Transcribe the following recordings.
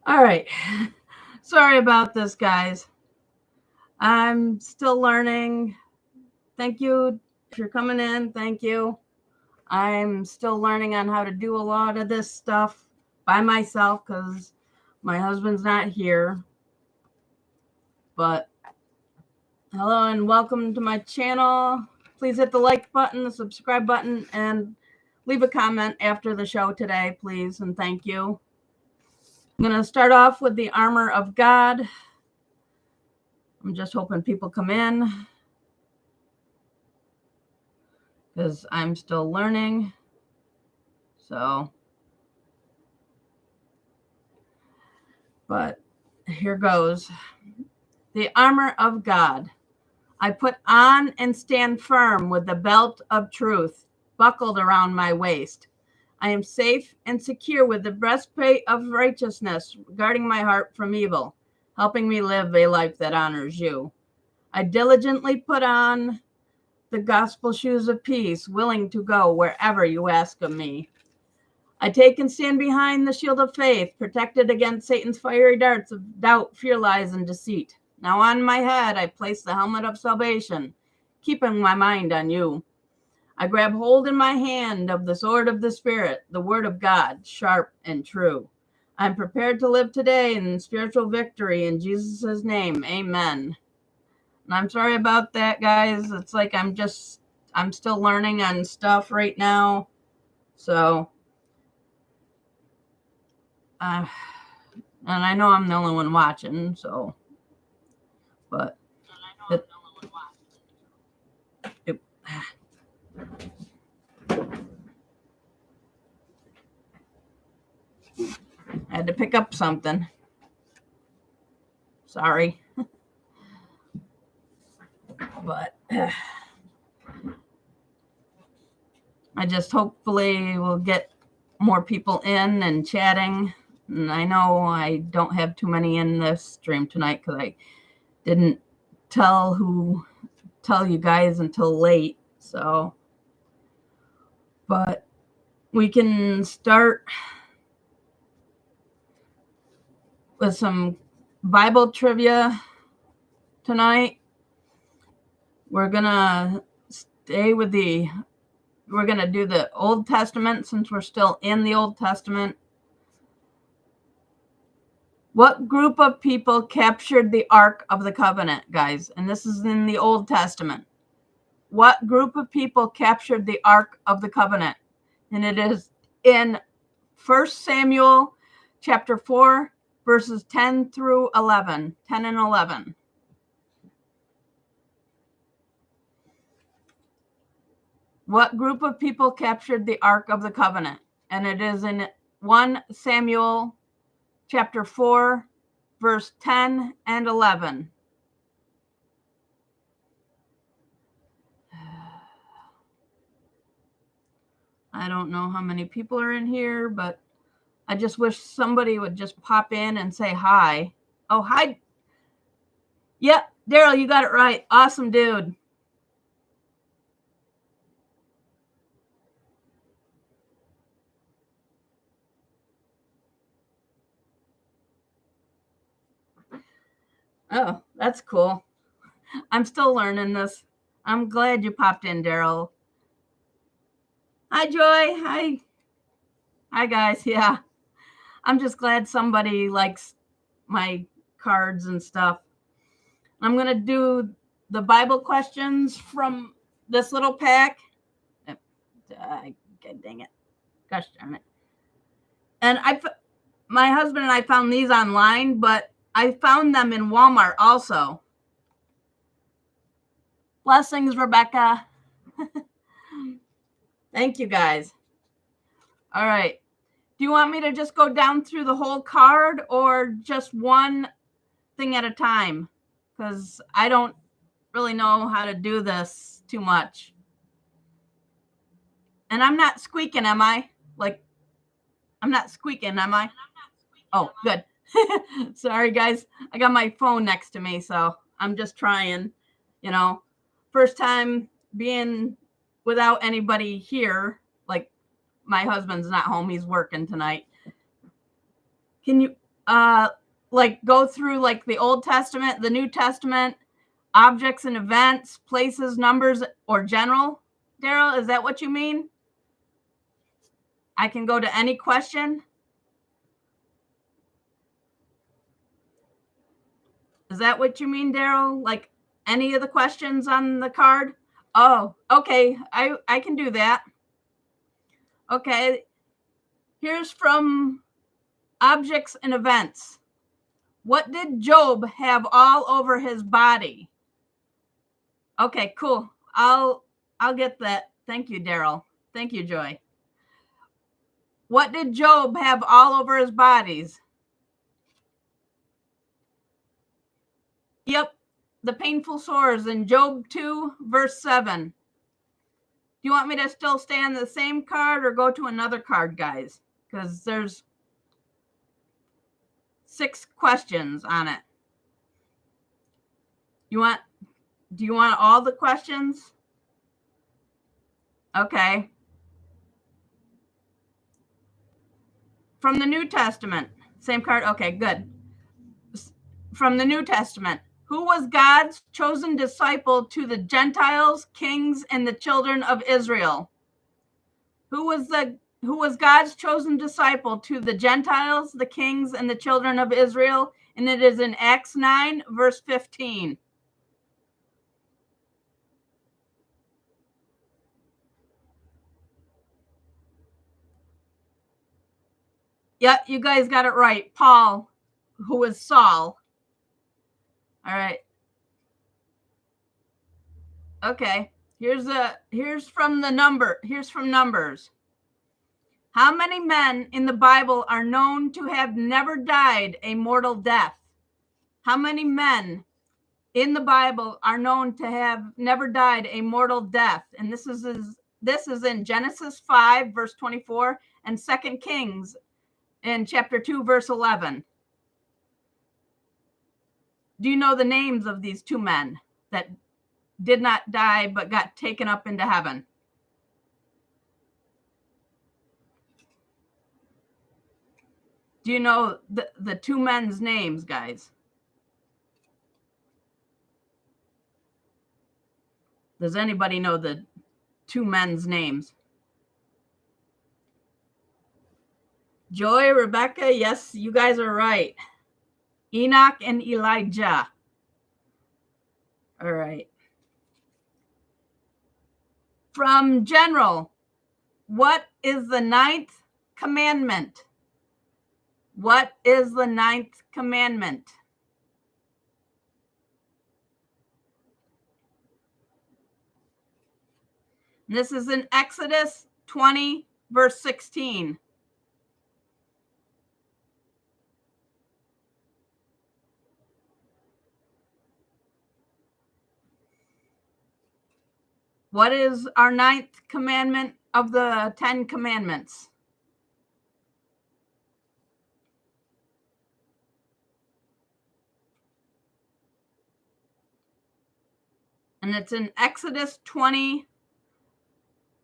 All right. Sorry about this, guys. I'm still learning. Thank you if you're coming in. Thank you. I'm still learning on how to do a lot of this stuff by myself because my husband's not here. But hello and welcome to my channel. Please hit the like button, the subscribe button, and leave a comment after the show today, please. And thank you. I'm going to start off with the armor of God. I'm just hoping people come in because I'm still learning. But here goes. The armor of God. I put on and stand firm with the belt of truth buckled around my waist. I am safe and secure with the breastplate of righteousness guarding my heart from evil, helping me live a life that honors you. I diligently put on the gospel shoes of peace, willing to go wherever you ask of me. I take and stand behind the shield of faith, protected against Satan's fiery darts of doubt, fear, lies, and deceit. Now on my head I place the helmet of salvation, keeping my mind on you. I grab hold in my hand of the sword of the Spirit, the word of God, sharp and true. I'm prepared to live today in spiritual victory in Jesus' name. Amen. And I'm sorry about that, guys. It's like I'm still learning on stuff right now. So, and I know I'm the only one watching, so, but I had to pick up something. Sorry. But I just hopefully will get more people in and chatting. And I know I don't have too many in this stream tonight because I didn't tell you guys until late. So, but we can start with some Bible trivia tonight. We're gonna stay with we're gonna do the Old Testament since we're still in the Old Testament. What group of people captured the Ark of the Covenant, guys? And this is in the Old Testament. What group of people captured the Ark of the Covenant? And it is in 1 Samuel chapter 4, verses 10 through 11, 10 and 11. What group of people captured the Ark of the Covenant? And it is in 1 Samuel chapter 4, verse 10 and 11. I don't know how many people are in here, but I just wish somebody would just pop in and say hi. Oh, hi. Yep, Daryl, you got it right. Awesome, dude. Oh, that's cool. I'm still learning this. I'm glad you popped in, Daryl. Hi, Joy. Hi. Hi, guys. Yeah. I'm just glad somebody likes my cards and stuff. I'm going to do the Bible questions from this little pack. Dang it. Gosh darn it. And my husband and I found these online, but I found them in Walmart also. Blessings, Rebecca. Thank you, guys. All right. Do you want me to just go down through the whole card or just one thing at a time? Because I don't really know how to do this too much. And I'm not squeaking, am I? Like, I'm not squeaking, am I? Oh, good. Sorry, guys. I got my phone next to me, so I'm just trying. First time being without anybody here. Like, my husband's not home. He's working tonight. Can you like go through like the Old Testament, the New Testament, objects and events, places, numbers, or general? Daryl, is that what you mean? I can go to any question? Is that what you mean, Daryl? Like any of the questions on the card? Oh, okay. I can do that. Okay. Here's from objects and events. What did Job have all over his body? Okay, cool. I'll get that. Thank you, Daryl. Thank you, Joy. What did Job have all over his bodies? Yep, the painful sores in Job 2, verse 7. Do you want me to still stay on the same card or go to another card, guys? Because there's 6 questions on it. Do you want all the questions? Okay. From the New Testament. Same card? Okay, good. From the New Testament. Who was God's chosen disciple to the Gentiles, kings, and the children of Israel? Who was God's chosen disciple to the Gentiles, the kings, and the children of Israel? And it is in Acts 9, verse 15. Yep, you guys got it right. Paul, who was Saul. All right. Okay. Here's from Numbers. How many men in the Bible are known to have never died a mortal death? How many men in the Bible are known to have never died a mortal death? And this is in Genesis 5, verse 24, and 2 Kings in chapter 2, verse 11. Do you know the names of these 2 men that did not die but got taken up into heaven? Do you know the 2 men's names, guys? Does anybody know the 2 men's names? Joy, Rebecca, yes, you guys are right. Enoch and Elijah. All right. From General, what is the 9th commandment? What is the 9th commandment? This is in Exodus 20, verse 16. What is our 9th commandment of the 10 commandments? And it's in Exodus 20,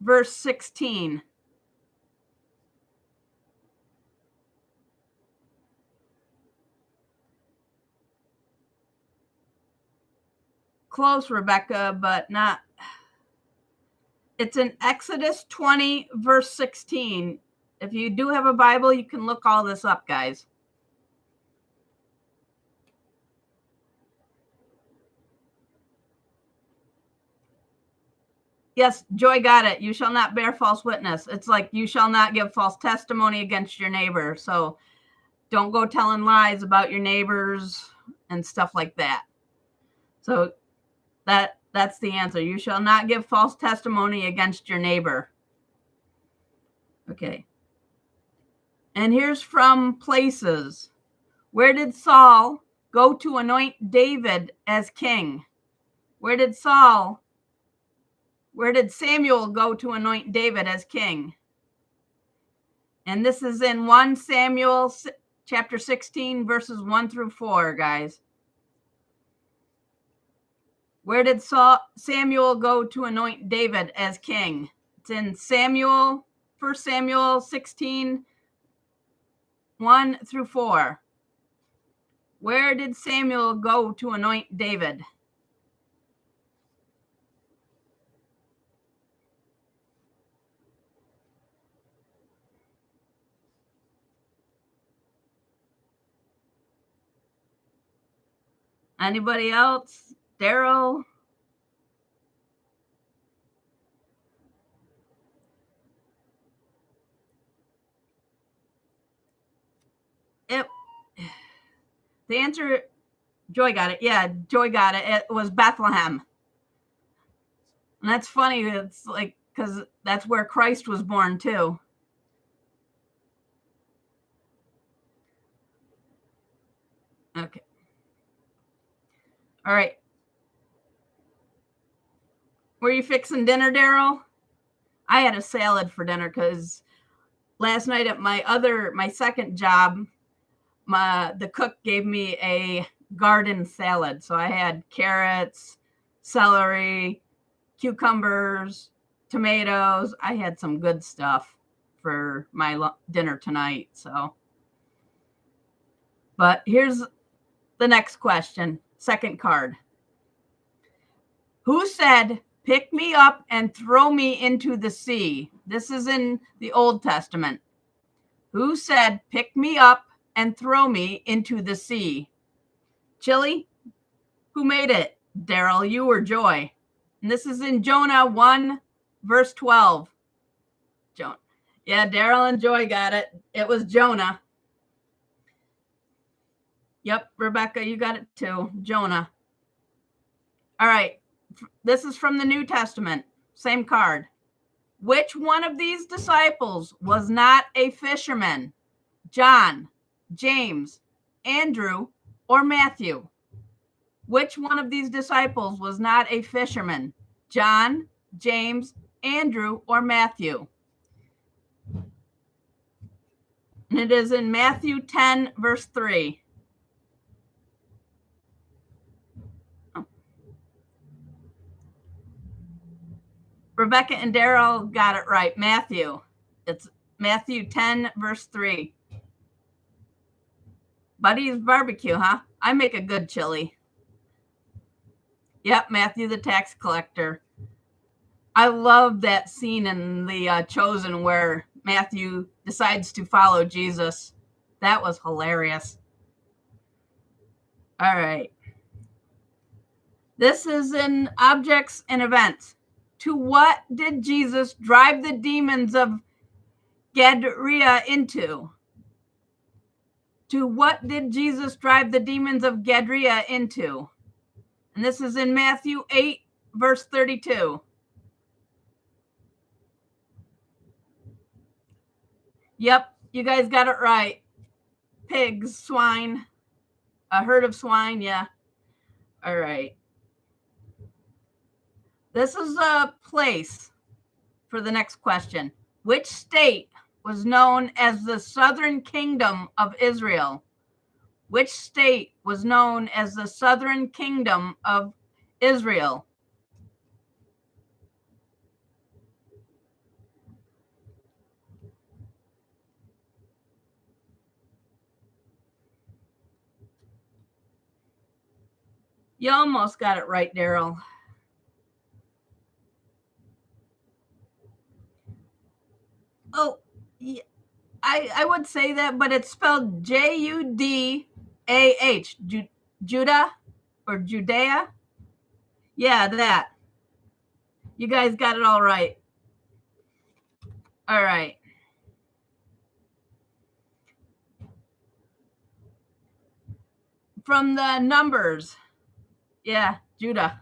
verse 16. Close, Rebecca, but not. It's in Exodus 20, verse 16. If you do have a Bible, you can look all this up, guys. Yes, Joy got it. You shall not bear false witness. It's like you shall not give false testimony against your neighbor. So don't go telling lies about your neighbors and stuff like that. So that's the answer. You shall not give false testimony against your neighbor. Okay. And here's from Places. Where did Saul go to anoint David as king? Where did Samuel go to anoint David as king? And this is in 1 Samuel chapter 16, verses 1 through 4, guys. Where did Samuel go to anoint David as king? It's in 1 Samuel 16, 1 through 4. Where did Samuel go to anoint David? Anybody else? Daryl? The answer, Joy got it. Yeah, Joy got it. It was Bethlehem. And that's funny. It's like, because that's where Christ was born too. Okay. All right. Were you fixing dinner, Daryl? I had a salad for dinner because last night at my second job, the cook gave me a garden salad. So I had carrots, celery, cucumbers, tomatoes. I had some good stuff for my dinner tonight. So, but here's the next question. Second card. Who said, "Pick me up and throw me into the sea"? This is in the Old Testament. Who said, "Pick me up and throw me into the sea"? Chili? Who made it? Daryl, you or Joy? And this is in Jonah 1, verse 12. Yeah, Daryl and Joy got it. It was Jonah. Yep, Rebecca, you got it too. Jonah. All right. This is from the New Testament. Same card. Which one of these disciples was not a fisherman? John, James, Andrew, or Matthew? Which one of these disciples was not a fisherman? John, James, Andrew, or Matthew? And it is in Matthew 10, verse 3. Rebecca and Daryl got it right. Matthew. It's Matthew 10, verse 3. Buddy's barbecue, huh? I make a good chili. Yep, Matthew the tax collector. I love that scene in the Chosen where Matthew decides to follow Jesus. That was hilarious. All right. This is in Objects and Events. To what did Jesus drive the demons of Gadara into? To what did Jesus drive the demons of Gadara into? And this is in Matthew 8, verse 32. Yep, you guys got it right. Pigs, swine, a herd of swine, yeah. All right. This is a place for the next question. Which state was known as the Southern Kingdom of Israel? Which state was known as the Southern Kingdom of Israel? You almost got it right, Daryl. Oh, yeah, I would say that, but it's spelled Judah, Judah or Judea. Yeah, that. You guys got it all right. All right. From the Numbers. Yeah, Judah.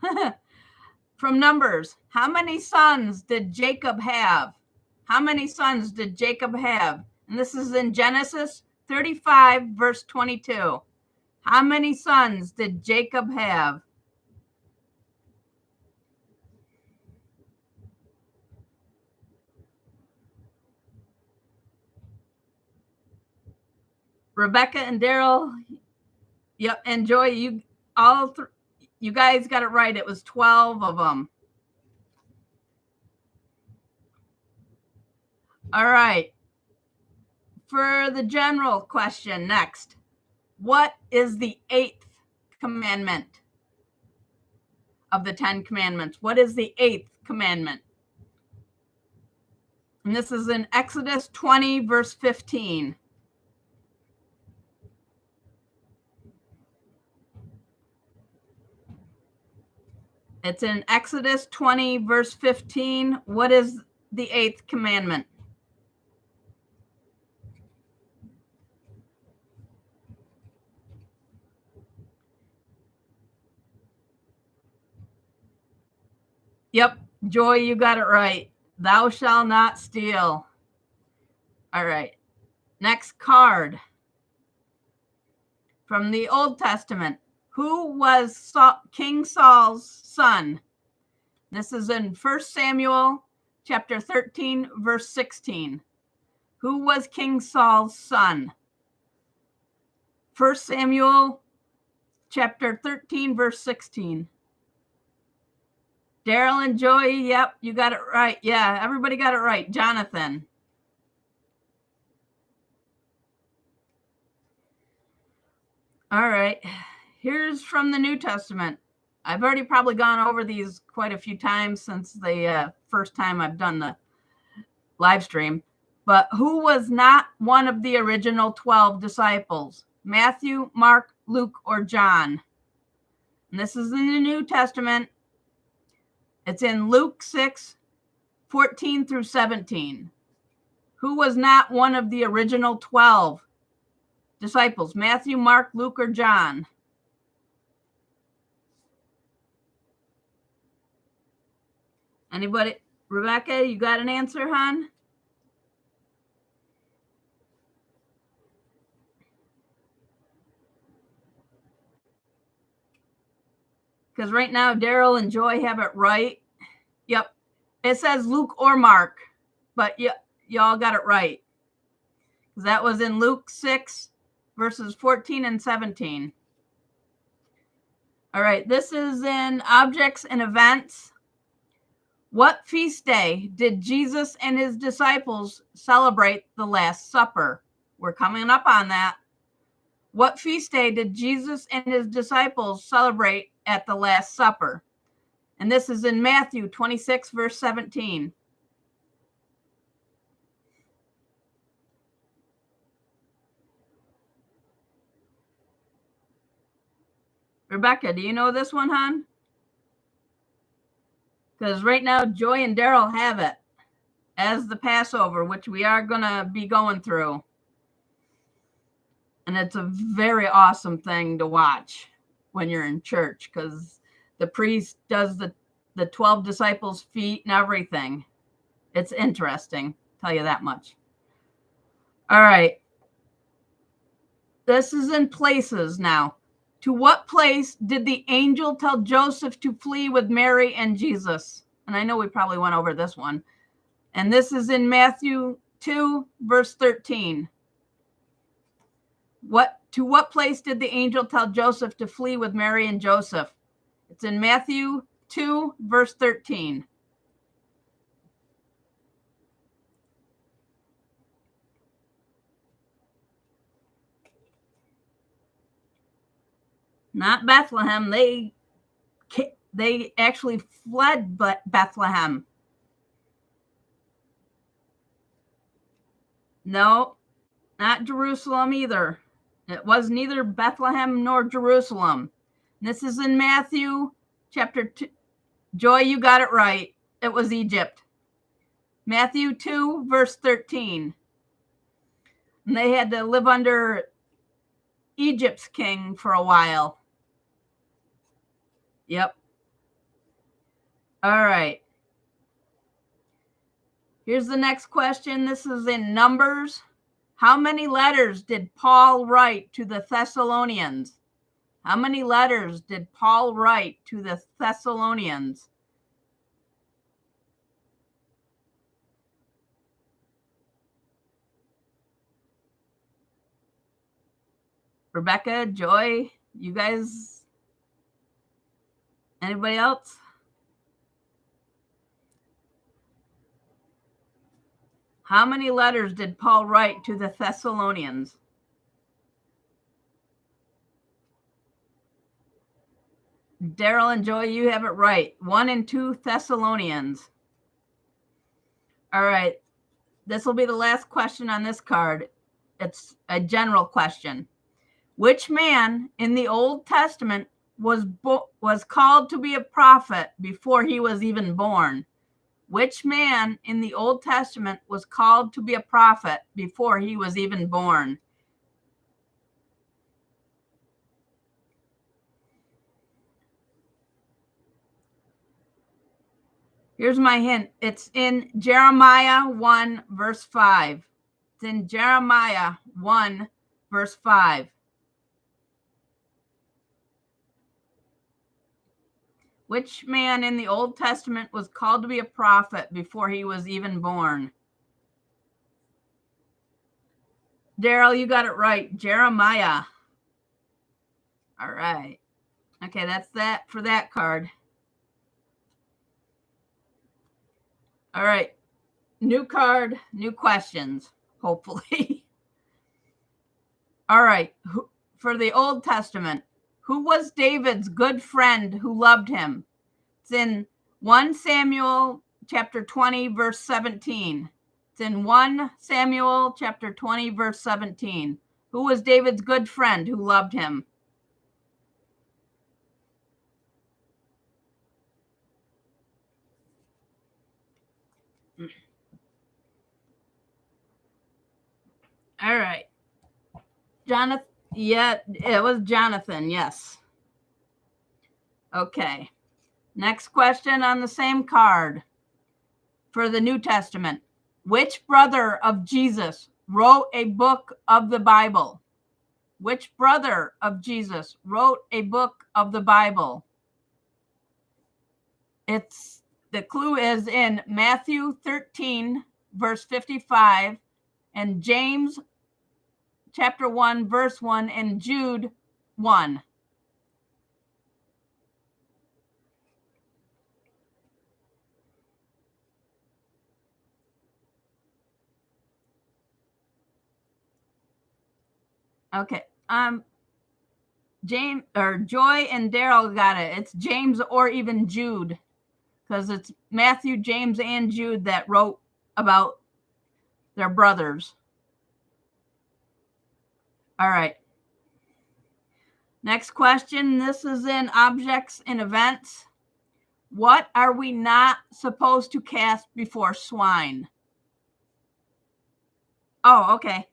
From Numbers. How many sons did Jacob have? How many sons did Jacob have? And this is in Genesis 35, verse 22. How many sons did Jacob have? Rebecca and Daryl. Yep, and Joy, you guys got it right. It was 12 of them. All right. For the general question next. What is the 8th commandment of the 10 commandments? What is the 8th commandment? And this is in Exodus 20, verse 15. It's in Exodus 20, verse 15. What is the 8th commandment? Yep, Joy, you got it right. Thou shalt not steal. All right. Next card. From the Old Testament. Who was King Saul's son? This is in 1 Samuel chapter 13, verse 16. Who was King Saul's son? 1 Samuel chapter 13, verse 16. Daryl and Joey, yep, you got it right. Yeah, everybody got it right. Jonathan. All right. Here's from the New Testament. I've already probably gone over these quite a few times since the first time I've done the live stream. But who was not one of the original 12 disciples? Matthew, Mark, Luke, or John? And this is in the New Testament. It's in Luke 6, 14 through 17. Who was not one of the original 12 disciples? Matthew, Mark, Luke, or John? Anybody? Rebecca, you got an answer, hon? Because right now, Daryl and Joy have it right. Yep. It says Luke or Mark, but y'all got it right. Because that was in Luke 6, verses 14 and 17. All right. This is in Objects and Events. What feast day did Jesus and his disciples celebrate the Last Supper? We're coming up on that. What feast day did Jesus and his disciples celebrate at the Last Supper? And this is in Matthew 26, verse 17. Rebecca, do you know this one, hon? Because right now, Joy and Daryl have it as the Passover, which we are going to be going through. And it's a very awesome thing to watch when you're in church, because the priest does the 12 disciples' feet and everything. It's interesting, tell you that much. All right. This is in places now. To what place did the angel tell Joseph to flee with Mary and Jesus? And I know we probably went over this one. And this is in Matthew 2, verse 13. To what place did the angel tell Joseph to flee with Mary and Joseph? It's in Matthew 2, verse 13. Not Bethlehem. They actually fled Bethlehem. No, not Jerusalem either. It was neither Bethlehem nor Jerusalem. This is in Matthew chapter 2. Joy, you got it right. It was Egypt. Matthew 2, verse 13. And they had to live under Egypt's king for a while. Yep. All right. Here's the next question. This is in Numbers. How many letters did Paul write to the Thessalonians? How many letters did Paul write to the Thessalonians? Rebecca, Joy, you guys, anybody else? How many letters did Paul write to the Thessalonians? Daryl and Joy, you have it right. 1 and 2 Thessalonians. All right. This will be the last question on this card. It's a general question. Which man in the Old Testament was called to be a prophet before he was even born? Which man in the Old Testament was called to be a prophet before he was even born? Here's my hint. It's in Jeremiah 1, verse 5. It's in Jeremiah 1, verse 5. Which man in the Old Testament was called to be a prophet before he was even born? Daryl, you got it right. Jeremiah. All right. Okay, that's that for that card. All right. New card, new questions, hopefully. All right. For the Old Testament, who was David's good friend who loved him? It's in 1 Samuel chapter 20, verse 17. It's in 1 Samuel chapter 20, verse 17. Who was David's good friend who loved him? All right. Jonathan. Yeah, it was Jonathan. Yes. Okay. Next question on the same card for the New Testament. Which brother of Jesus wrote a book of the Bible? Which brother of Jesus wrote a book of the Bible? The clue is in Matthew 13, verse 55, and James chapter 1, verse 1, and Jude 1. Okay. James or Joy and Daryl got it. It's James or even Jude, because it's Matthew, James, and Jude that wrote about their brothers. All right. Next question. This is in objects and events. What are we not supposed to cast before swine? Oh, okay.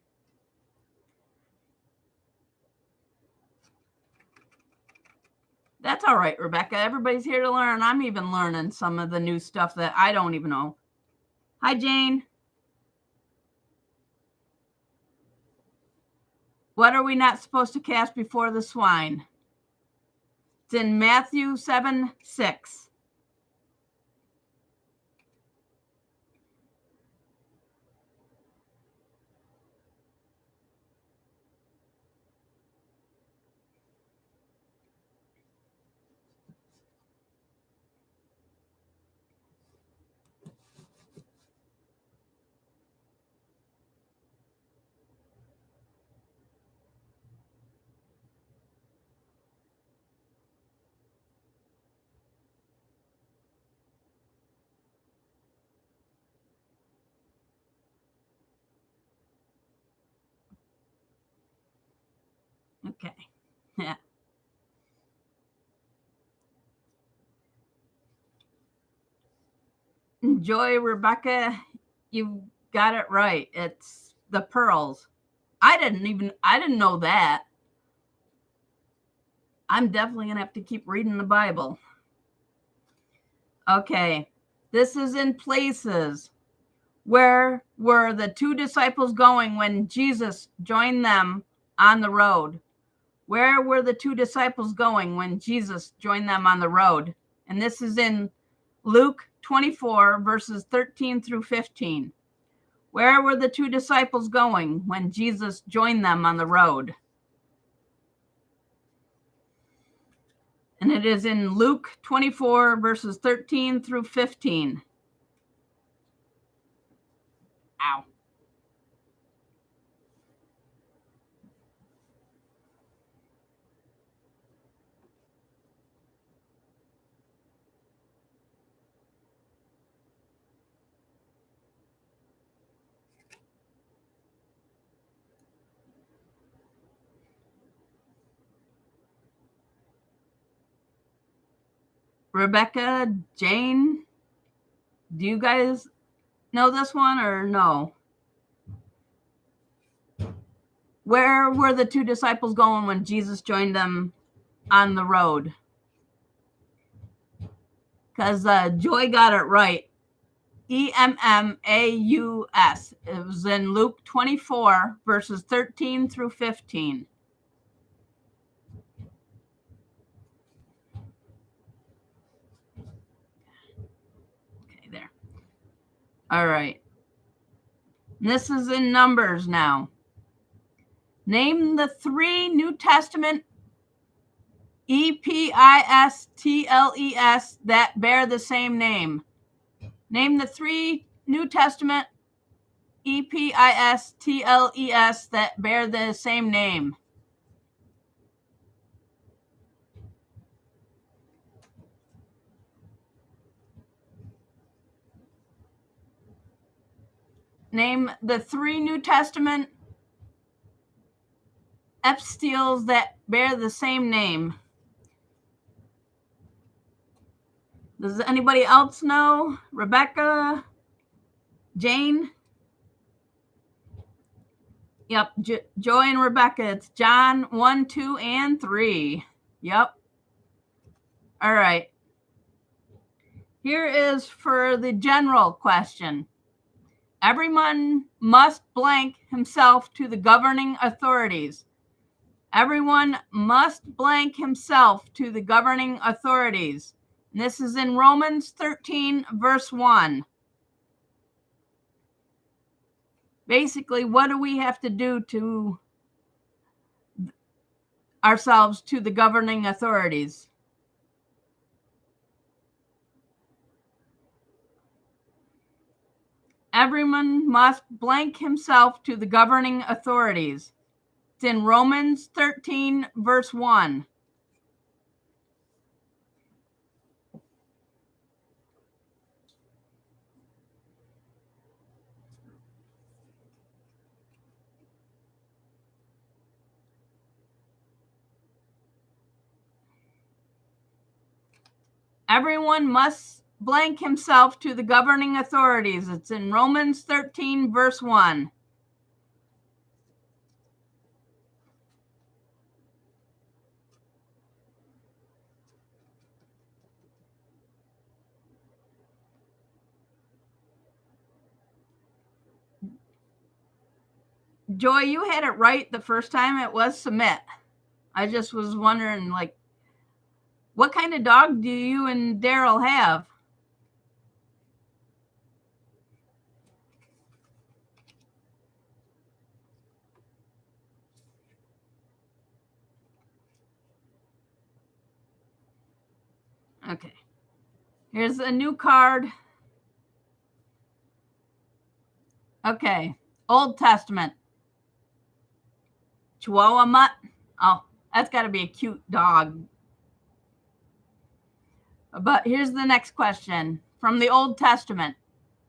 That's all right, Rebecca. Everybody's here to learn. I'm even learning some of the new stuff that I don't even know. Hi, Jane. What are we not supposed to cast before the swine? It's in Matthew 7:6. Okay. Yeah. Joy, Rebecca, you got it right. It's the pearls. I didn't know that. I'm definitely going to have to keep reading the Bible. Okay. This is in places. Where were the two disciples going when Jesus joined them on the road? Where were the two disciples going when Jesus joined them on the road? And this is in Luke 24, verses 13 through 15. Where were the two disciples going when Jesus joined them on the road? And it is in Luke 24, verses 13 through 15. Ow. Rebecca, Jane, do you guys know this one or no? Where were the two disciples going when Jesus joined them on the road? Because Joy got it right. Emmaus. It was in Luke 24, verses 13 through 15. Okay, there. All right. This is in Numbers now. Name the 3 New Testament epistles that bear the same name. Name the 3 New Testament epistles that bear the same name. Name the 3 New Testament epistles that bear the same name. Does anybody else know? Rebecca? Jane? Yep, Joy and Rebecca. It's John 1, 2, and 3. Yep. All right. Here is for the general question. Everyone must blank himself to the governing authorities. Everyone must blank himself to the governing authorities. And this is in Romans 13, verse 1. Basically, what do we have to do to ourselves to the governing authorities? Everyone must blank himself to the governing authorities. It's in Romans 13, verse 1. Everyone must blank himself to the governing authorities. It's in Romans 13, verse 1. Joy, you had it right the first time. It was submit. I just was wondering, like, what kind of dog do you and Daryl have? Okay. Here's a new card. Okay. Old Testament. Chihuahua Mutt. Oh, that's got to be a cute dog. But here's the next question from the Old Testament.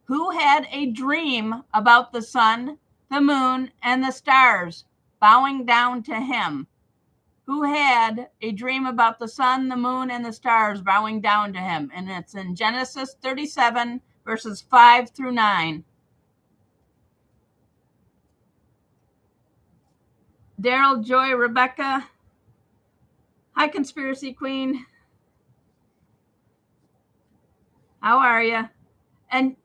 Who had a dream about the sun, the moon, and the stars bowing down to him? Who had a dream about the sun, the moon, and the stars bowing down to him? And it's in Genesis 37, verses 5 through 9. Daryl, Joy, Rebecca. Hi, Conspiracy Queen. How are you? And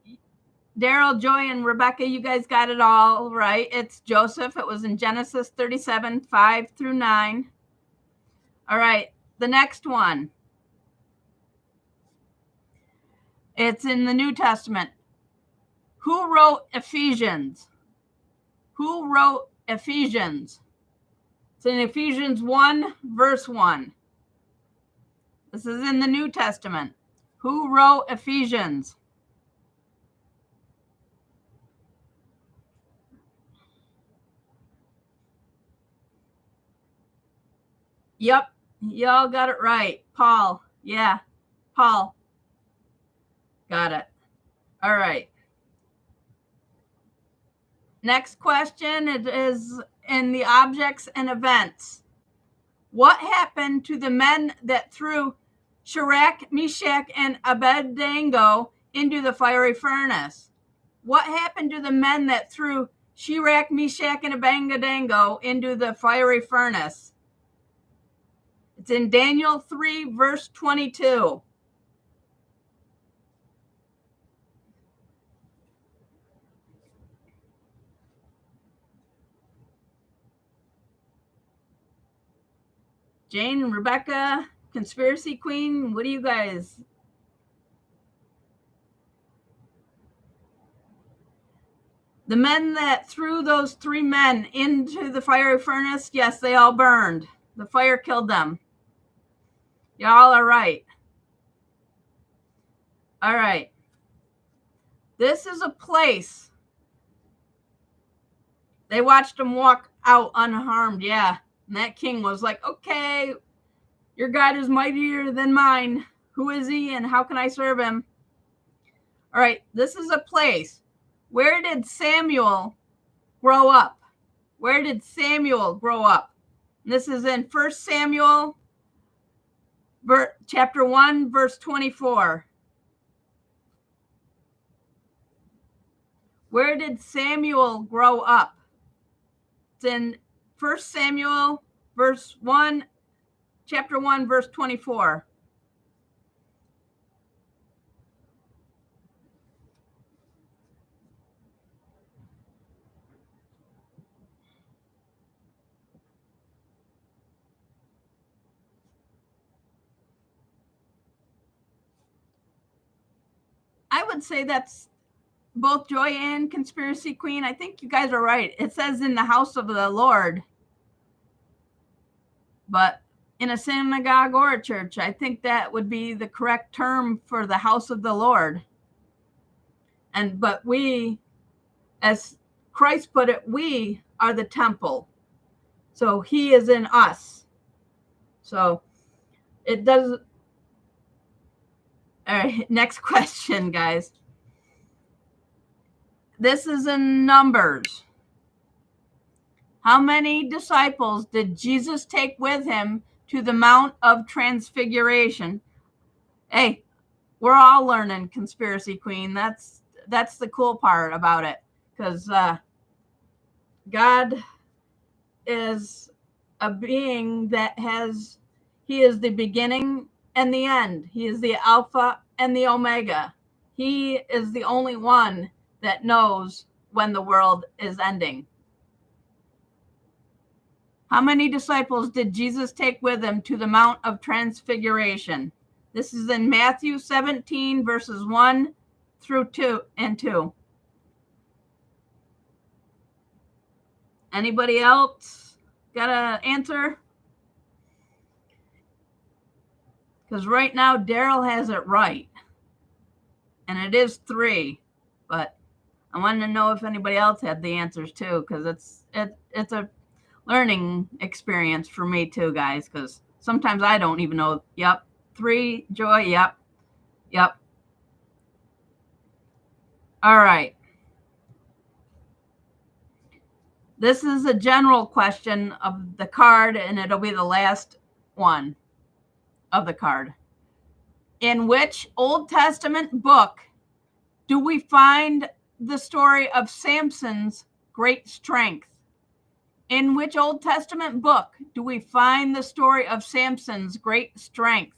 Daryl, Joy, and Rebecca, you guys got it all right. It's Joseph. It was in Genesis 37, 5 through 9. All right, the next one. It's in the New Testament. Who wrote Ephesians? Who wrote Ephesians? It's in Ephesians 1, verse 1. This is in the New Testament. Who wrote Ephesians? Yep, y'all got it right. Paul. Yeah, Paul. Got it. All right. Next question. It is in the objects and events. What happened to the men that threw Shadrach, Meshach, and Abednego into the fiery furnace. What happened to the men that threw Shadrach, Meshach, and Abednego into the fiery furnace? It's in Daniel 3, verse 22. Jane and Rebecca, Conspiracy Queen, what do you guys? The men that threw those 3 men into the fiery furnace, yes, they all burned. The fire killed them. Y'all are right. All right. This is a place. They watched them walk out unharmed. Yeah. And that king was like, okay, your God is mightier than mine. Who is he and how can I serve him? All right. This is a place. Where did Samuel grow up? Where did Samuel grow up? And this is in 1 Samuel chapter 1, verse 24. Where did Samuel grow up? It's in 1 Samuel chapter 1, verse 24. I would say that's both Joy and Conspiracy Queen. I think you guys are right. It says in the house of the Lord, but in a synagogue or a church, I think that would be the correct term for the house of the Lord. But we, as Christ put it, we are the temple. So he is in us. So it does. All right, next question, guys. This is in Numbers. How many disciples did Jesus take with him to the Mount of Transfiguration? Hey, we're all learning, Conspiracy Queen. That's the cool part about it, because God is a being that he is the beginning and the end. He is the Alpha and the Omega. He is the only one that knows when the world is ending. How many disciples did Jesus take with him to the Mount of Transfiguration? This is in Matthew 17, verses 1 through 2 and 2. Anybody else got an answer? Because right now Daryl has it right, and it is 3. But I wanted to know if anybody else had the answers too, because it's a learning experience for me too, guys. Because sometimes I don't even know. Yep, 3. Joy. Yep. All right. This is a general question of the card, and it'll be the last one of the card. In which Old Testament book do we find the story of Samson's great strength? In which Old Testament book do we find the story of Samson's great strength?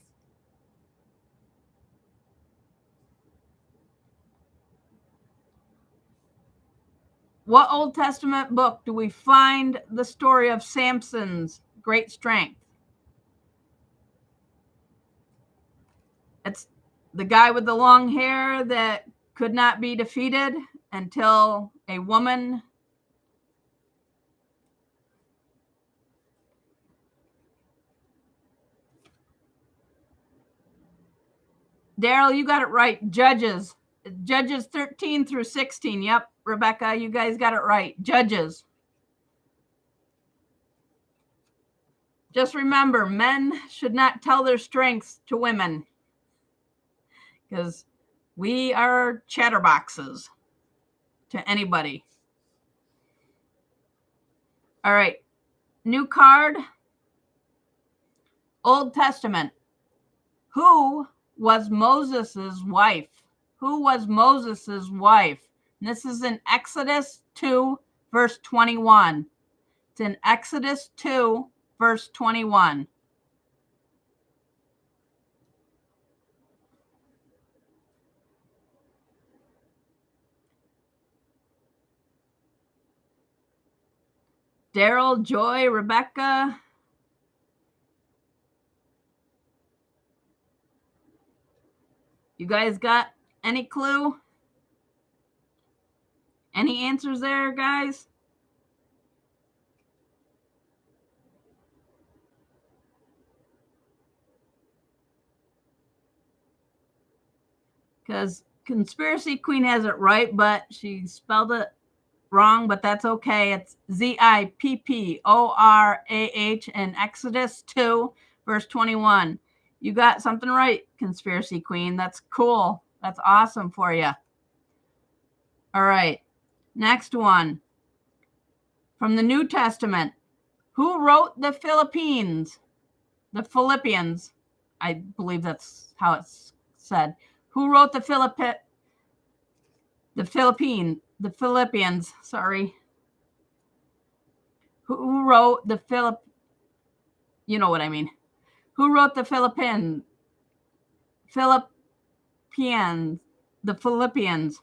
What Old Testament book do we find the story of Samson's great strength? It's the guy with the long hair that could not be defeated until a woman. Daryl, you got it right. Judges 13 through 16. Yep, Rebecca, you guys got it right. Judges. Just remember, men should not tell their strengths to women, because we are chatterboxes to anybody. All right, new card. Old Testament. Who was Moses's wife? Who was Moses's wife? And this is in Exodus 2, verse 21. It's in Exodus 2, verse 21. Daryl, Joy, Rebecca. You guys got any clue? Any answers there, guys? Because Conspiracy Queen has it right, but she spelled it wrong, but that's okay. It's Zipporah in Exodus 2, verse 21. You got something right, Conspiracy Queen. That's cool. That's awesome for you. All right. Next one. From the New Testament. Who wrote the Philippines? The Philippians. I believe that's how it's said. Who wrote the Philippians, sorry. Who wrote the you know what I mean. Who wrote the Philippians? The Philippians.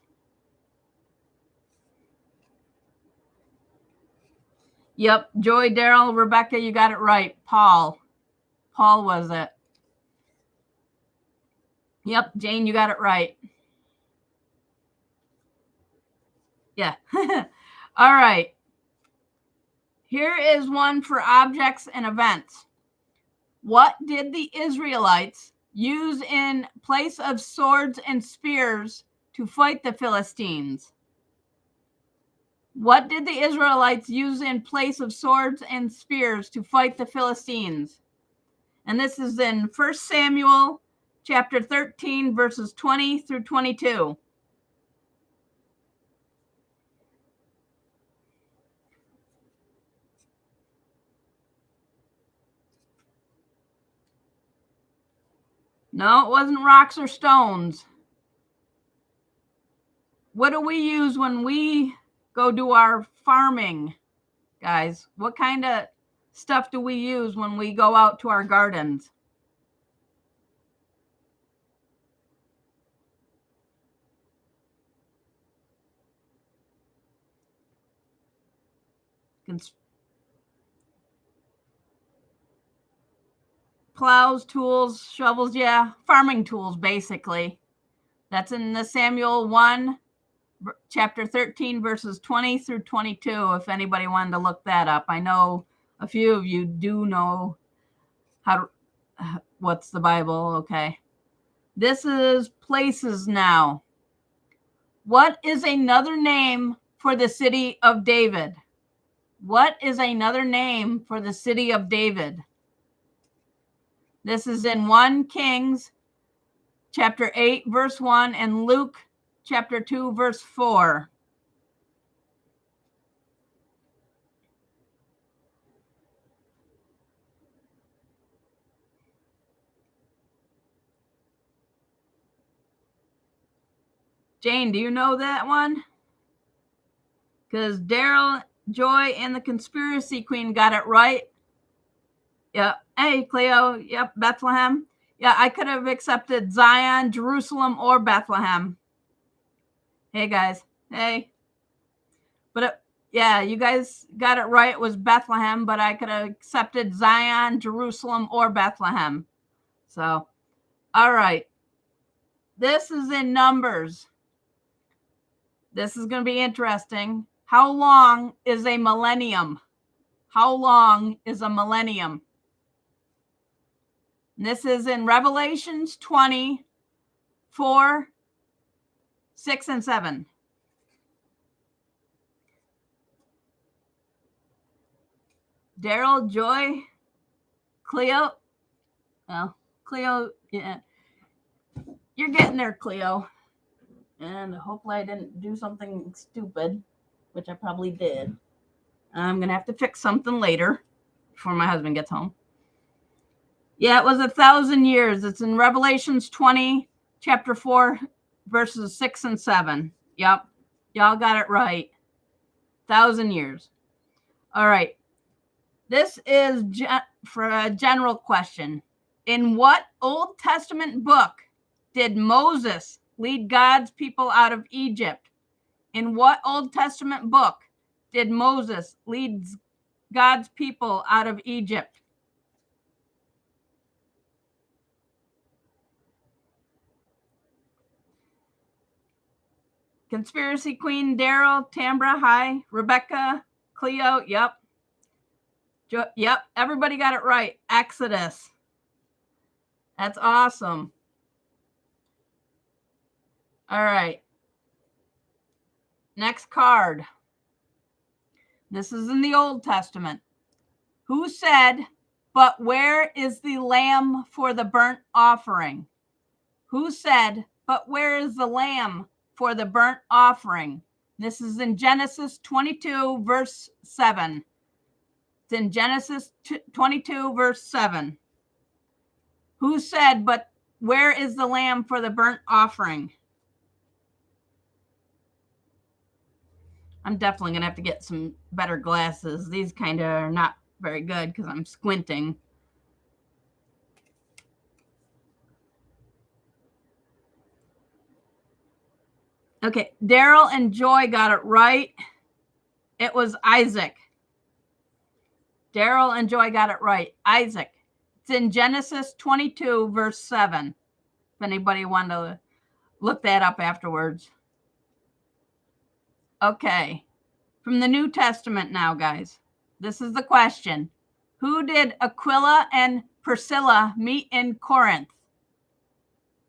Yep. Joy, Daryl, Rebecca, you got it right. Paul was it. Yep. Jane, you got it right. Yeah. All right. Here is one for objects and events. What did the Israelites use in place of swords and spears to fight the Philistines? What did the Israelites use in place of swords and spears to fight the Philistines? And this is in 1 Samuel chapter 13, verses 20 through 22. No, it wasn't rocks or stones. What do we use when we go do our farming, guys? What kind of stuff do we use when we go out to our gardens? Plows, tools, shovels, yeah, farming tools, basically. That's in the Samuel 1, chapter 13, verses 20 through 22, if anybody wanted to look that up. I know a few of you do know what's the Bible, okay. This is places now. What is another name for the city of David? What is another name for the city of David? This is in 1 Kings chapter 8, verse 1, and Luke chapter 2, verse 4. Jane, do you know that one? Because Daryl, Joy, and the Conspiracy Queen got it right. Yep. Hey, Cleo. Yep. Bethlehem. Yeah, I could have accepted Zion, Jerusalem, or Bethlehem. Hey, guys. Hey. But yeah, you guys got it right. It was Bethlehem, but I could have accepted Zion, Jerusalem, or Bethlehem. So, all right. This is in Numbers. This is going to be interesting. How long is a millennium? How long is a millennium? And this is in Revelations 20, 4, 6, and 7. Daryl, Joy, Cleo. Well, Cleo, yeah. You're getting there, Cleo. And hopefully I didn't do something stupid, which I probably did. I'm going to have to fix something later before my husband gets home. Yeah, it was 1,000 years. It's in Revelations 20, chapter 4, verses 6 and 7. Yep. Y'all got it right. 1,000 years. All right. This is for a general question. In what Old Testament book did Moses lead God's people out of Egypt? In what Old Testament book did Moses lead God's people out of Egypt? Conspiracy Queen, Daryl, Tambra, hi. Rebecca, Cleo, yep. Yep, everybody got it right. Exodus. That's awesome. All right. Next card. This is in the Old Testament. Who said, "But where is the lamb for the burnt offering?" Who said, "But where is the lamb for the burnt offering?" This is in Genesis 22, verse 7. It's in Genesis 22, verse 7. Who said, "But where is the lamb for the burnt offering?" I'm definitely going to have to get some better glasses. These kind of are not very good because I'm squinting. Okay, Daryl and Joy got it right. It was Isaac. Daryl and Joy got it right. Isaac. It's in Genesis 22, verse 7. If anybody wanted to look that up afterwards. Okay. From the New Testament now, guys. This is the question. Who did Aquila and Priscilla meet in Corinth?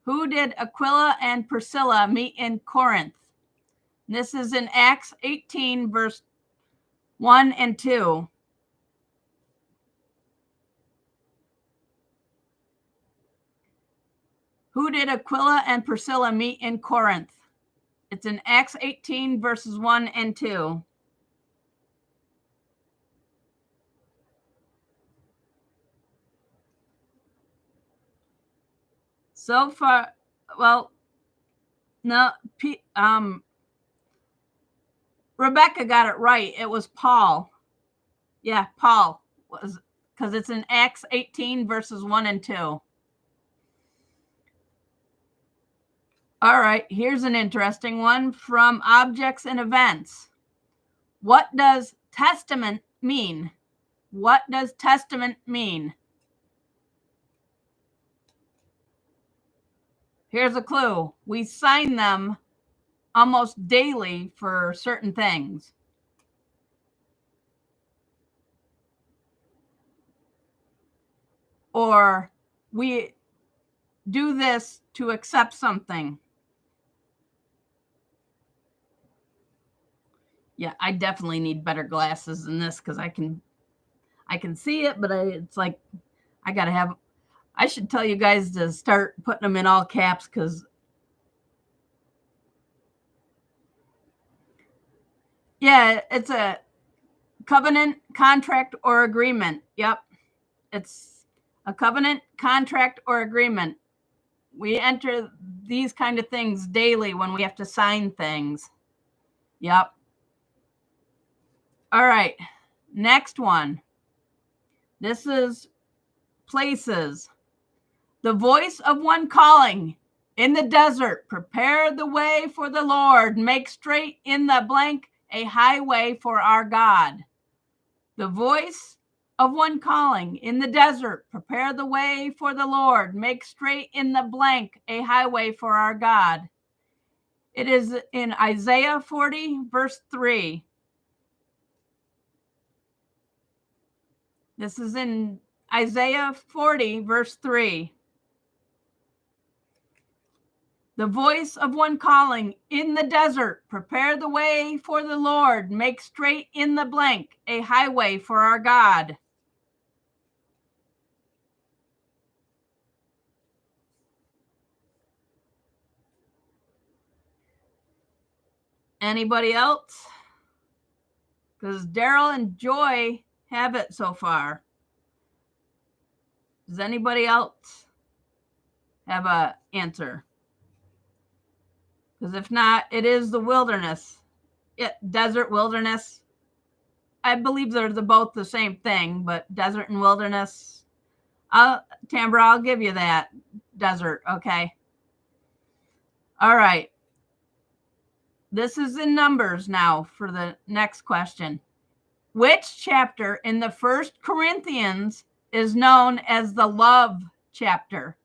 Who did Aquila and Priscilla meet in Corinth? This is in Acts 18, verse 1 and 2. Who did Aquila and Priscilla meet in Corinth? It's in Acts 18, verses 1 and 2. So far, well, no, Rebecca got it right. It was Paul. Yeah, Paul was, because it's in Acts 18, verses 1 and 2. All right, here's an interesting one from Objects and Events. What does testament mean? What does testament mean? Here's a clue. We sign them almost daily for certain things. Or we do this to accept something. Yeah, I definitely need better glasses than this because I can see it, but it's like I gotta have. I should tell you guys to start putting them in all caps because. Yeah, it's a covenant, contract, or agreement. Yep, it's a covenant, contract, or agreement. We enter these kind of things daily when we have to sign things. Yep. All right. Next one. This is places. The voice of one calling in the desert, prepare the way for the Lord, make straight in the blank a highway for our God. The voice of one calling in the desert, prepare the way for the Lord, make straight in the blank a highway for our God. It is in Isaiah 40, verse 3. This is in Isaiah 40, verse 3. The voice of one calling in the desert, prepare the way for the Lord, make straight in the blank a highway for our God. Anybody else? Because Daryl and Joy have it so far. Does anybody else have a answer? Because if not, it is the wilderness. Desert, wilderness. I believe they're both the same thing, but desert and wilderness. Tambra, I'll give you that. Desert, okay. All right. This is in Numbers now for the next question. Which chapter in the 1 Corinthians is known as the love chapter?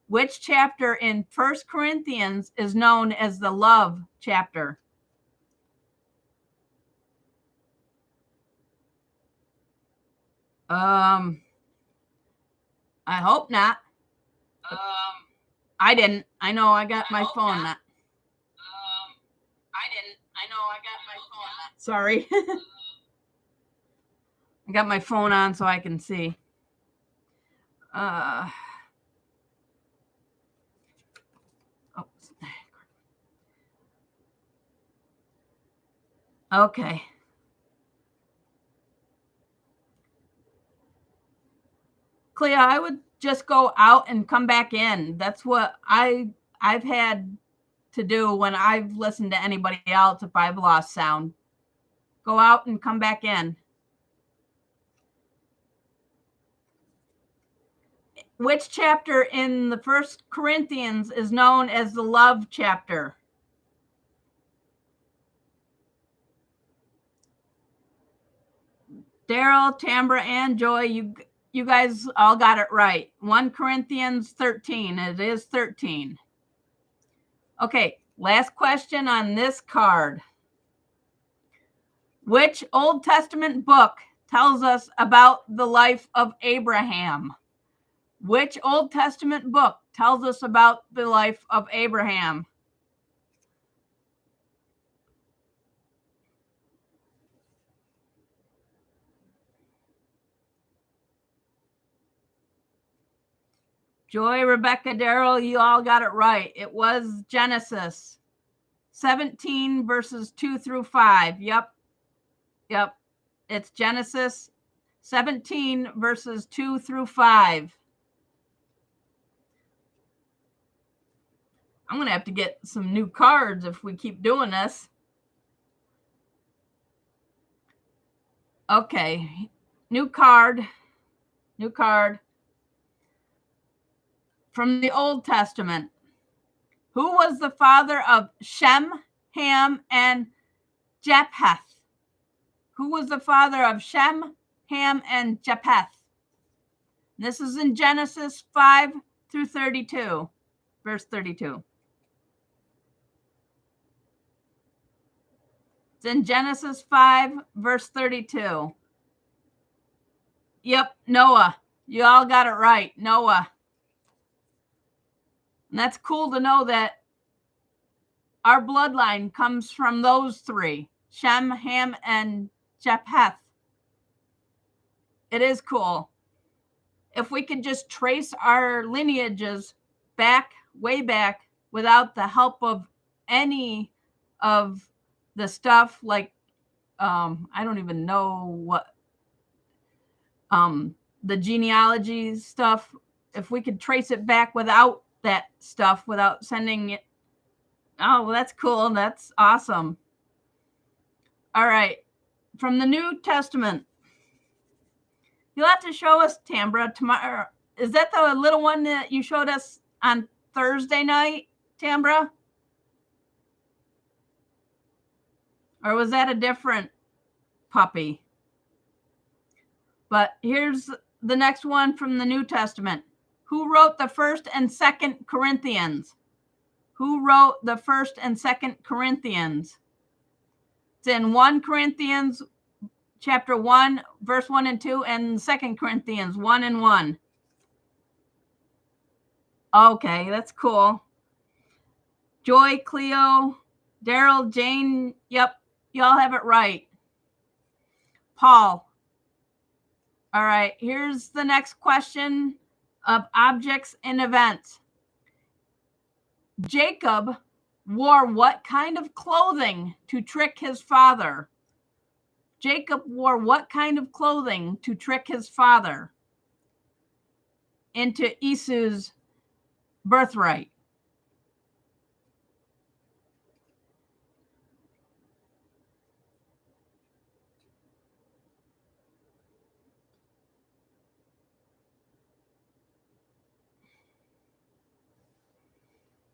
Which chapter in 1 Corinthians is known as the love chapter? I hope not. I didn't. I know I got my phone. I didn't. I know I got my phone. Sorry. I got my phone on so I can see. Okay. Clea, I would just go out and come back in. That's what I've had to do when I've listened to anybody else if I've lost sound. Go out and come back in. Which chapter in the 1 Corinthians is known as the love chapter? Daryl, Tambra, and Joy, you guys all got it right. 1 Corinthians 13. It is 13. Okay, last question on this card. Which Old Testament book tells us about the life of Abraham? Which Old Testament book tells us about the life of Abraham? Joy, Rebecca, Daryl, you all got it right. It was Genesis 17 verses 2 through 5. Yep. It's Genesis 17 verses 2 through 5. I'm going to have to get some new cards if we keep doing this. Okay. New card. From the Old Testament. Who was the father of Shem, Ham, and Japheth? Who was the father of Shem, Ham, and Japheth? This is in Genesis 5 through 32, verse 32. It's in Genesis 5, verse 32. Yep, Noah. You all got it right, Noah. And that's cool to know that our bloodline comes from those three, Shem, Ham, and Japheth. It is cool. If we could just trace our lineages way back, without the help of any of the stuff like, I don't even know what, the genealogy stuff, if we could trace it back without that stuff, without sending it. Oh, well, that's cool. That's awesome. All right. From the New Testament. You'll have to show us, Tambra, tomorrow. Is that the little one that you showed us on Thursday night, Tambra? Or was that a different puppy? But here's the next one from the New Testament. Who wrote the 1st and 2nd Corinthians? Who wrote the 1st and 2nd Corinthians? It's in 1 Corinthians chapter 1, verse 1 and 2, and 2 Corinthians 1 and 1. Okay, that's cool. Joy, Cleo, Daryl, Jane, yep, y'all have it right. Paul. All right, here's the next question of objects and events. Jacob wore what kind of clothing to trick his father? Jacob wore what kind of clothing to trick his father? into Esau's birthright?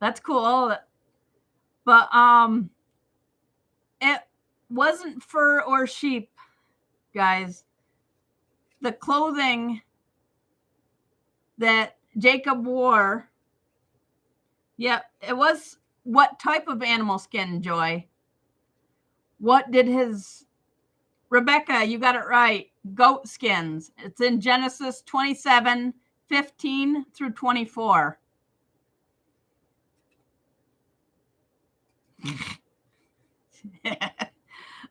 That's cool. But it wasn't fur or sheep, guys. The clothing that Jacob wore, yeah, it was what type of animal skin, Joy? What did his Rebecca, you got it right. Goat skins. It's in Genesis 27:15 through 24.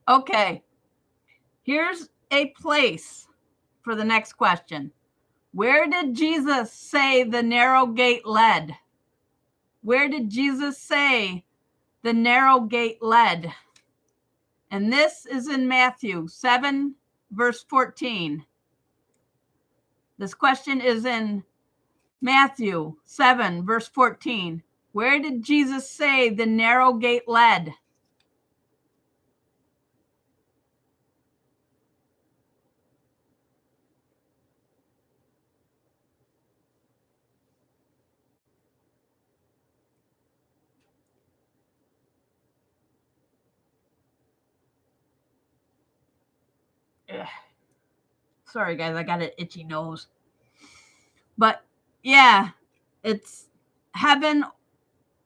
Okay. Here's a place for the next question. Where did Jesus say the narrow gate led? Where did Jesus say the narrow gate led? And this is in Matthew 7, verse 14. This question is in Matthew 7, verse 14. Where did Jesus say the narrow gate led? Ugh. Sorry, guys, I got an itchy nose. But yeah, it's heaven,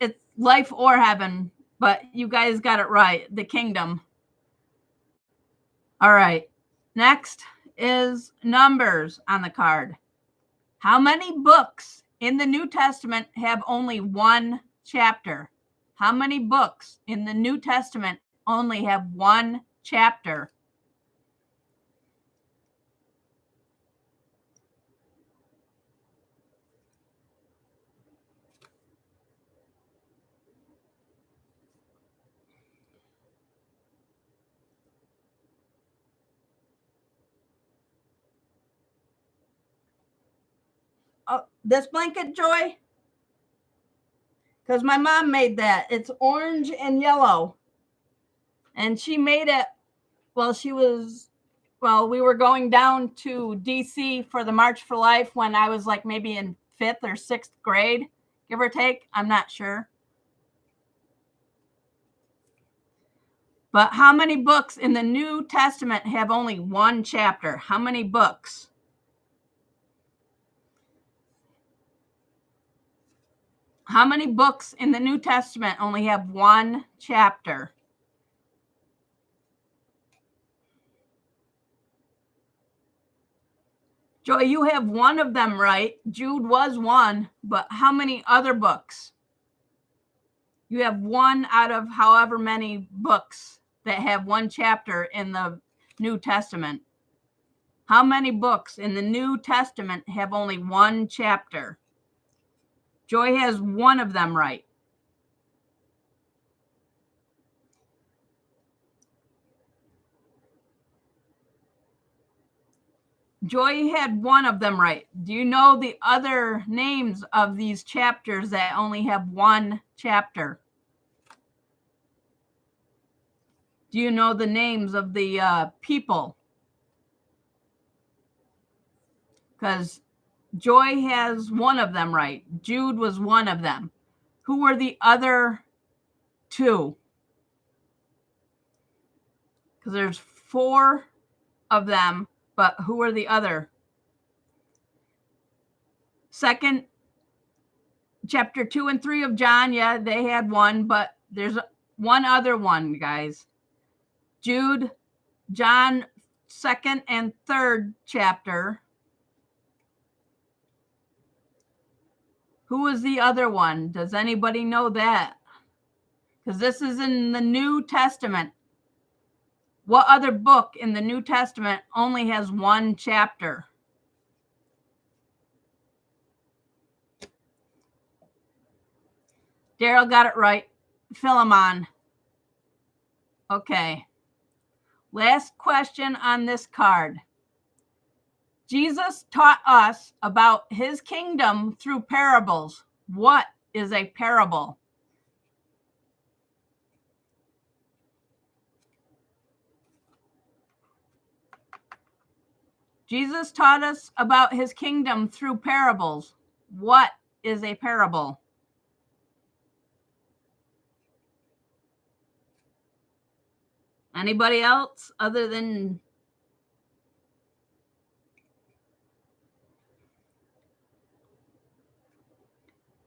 it's life or heaven, but you guys got it right. The kingdom. All right. Next is numbers on the card. How many books in the New Testament have only one chapter? How many books in the New Testament only have one chapter? Oh, this blanket, Joy? Because my mom made that. It's orange and yellow. And she made it while we were going down to DC for the March for Life when I was like maybe in 5th or 6th grade, give or take. I'm not sure. But how many books in the New Testament have only one chapter? How many books? How many books in the New Testament only have one chapter? Joy, you have one of them right. Jude was one, but how many other books? You have one out of however many books that have one chapter in the New Testament. How many books in the New Testament have only one chapter? Joy has one of them right. Joy had one of them right. Do you know the other names of these chapters that only have one chapter? Do you know the names of the people? Because Joy has one of them right. Jude was one of them. Who were the other two? Because there's 4 of them, but who were the other? Second, chapter 2 and 3 of John, yeah, they had one, but there's one other one, guys. Jude, John, 2nd and 3rd chapter. Who was the other one? Does anybody know that? Because this is in the New Testament. What other book in the New Testament only has one chapter? Daryl got it right. Philemon. Okay. Last question on this card. Jesus taught us about his kingdom through parables. What is a parable? Jesus taught us about his kingdom through parables. What is a parable? Anybody else other than...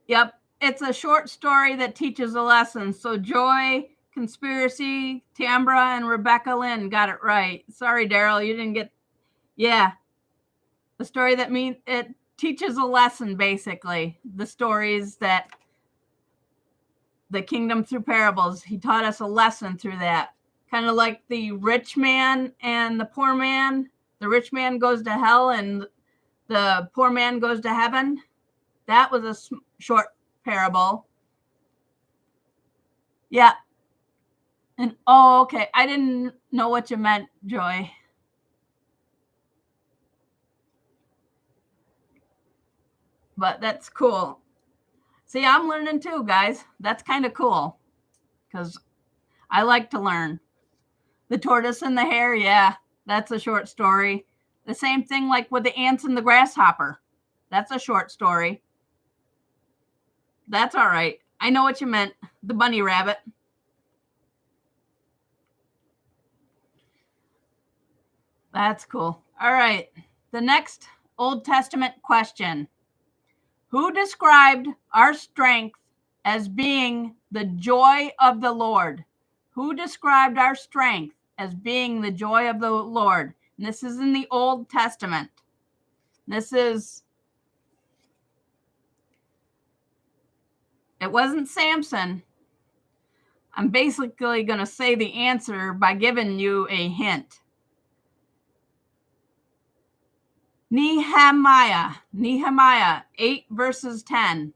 Yep, it's a short story that teaches a lesson. So Joy, Conspiracy, Tambra, and Rebecca Lynn got it right. Sorry, Daryl, you didn't get... Yeah, the story that it teaches a lesson, basically. The stories that the kingdom through parables. He taught us a lesson through that. Kind of like the rich man and the poor man. The rich man goes to hell and the poor man goes to heaven. That was a short parable. Yeah. And oh, okay. I didn't know what you meant, Joy. But that's cool. See, I'm learning too, guys. That's kind of cool because I like to learn. The tortoise and the hare, yeah, that's a short story. The same thing like with the ants and the grasshopper. That's a short story. That's all right. I know what you meant. The bunny rabbit. That's cool. All right. The next Old Testament question. Who described our strength as being the joy of the Lord? Who described our strength as being the joy of the Lord? And this is in the Old Testament. It wasn't Samson. I'm basically going to say the answer by giving you a hint. Nehemiah 8 verses 10.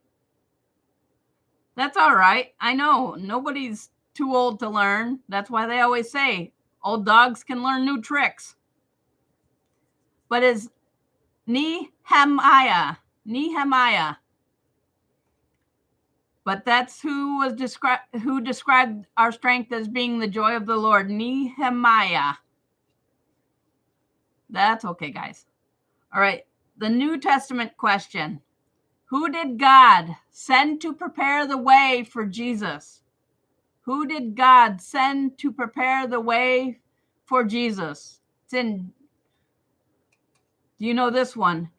That's all right. I know nobody's too old to learn. That's why they always say old dogs can learn new tricks. But is Nehemiah. But that's who described our strength as being the joy of the Lord. Nehemiah. That's okay, guys. All right. The New Testament question. Who did God send to prepare the way for Jesus? Who did God send to prepare the way for Jesus? Do you know this one?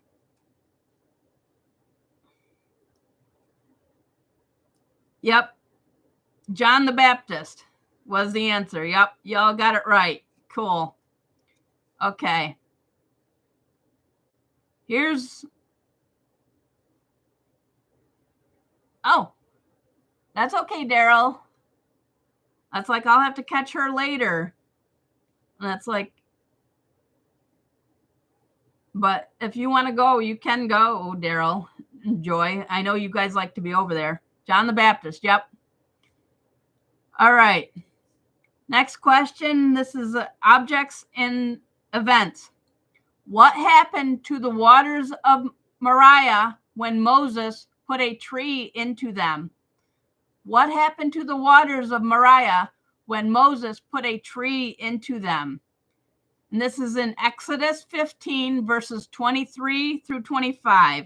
Yep. John the Baptist was the answer. Yep. Y'all got it right. Cool. Okay. Oh, that's okay, Daryl. That's like, I'll have to catch her later. That's like, but if you want to go, you can go, Daryl. Joy. I know you guys like to be over there. John the Baptist. Yep. All right. Next question. This is objects and events. What happened to the waters of Moriah when Moses put a tree into them? What happened to the waters of Moriah when Moses put a tree into them? And this is in Exodus 15, verses 23 through 25.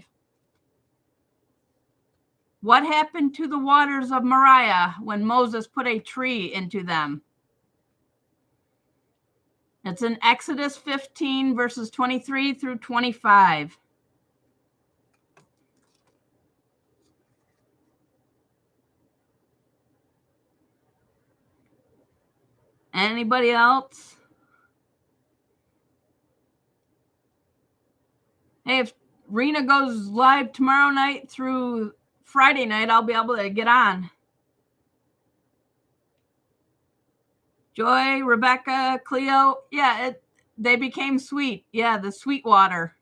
What happened to the waters of Moriah when Moses put a tree into them? It's in Exodus 15, verses 23 through 25. Anybody else? Hey, if Rena goes live tomorrow night through Friday night, I'll be able to get on. Joy, Rebecca, Cleo. Yeah, they became sweet. Yeah, the sweet water.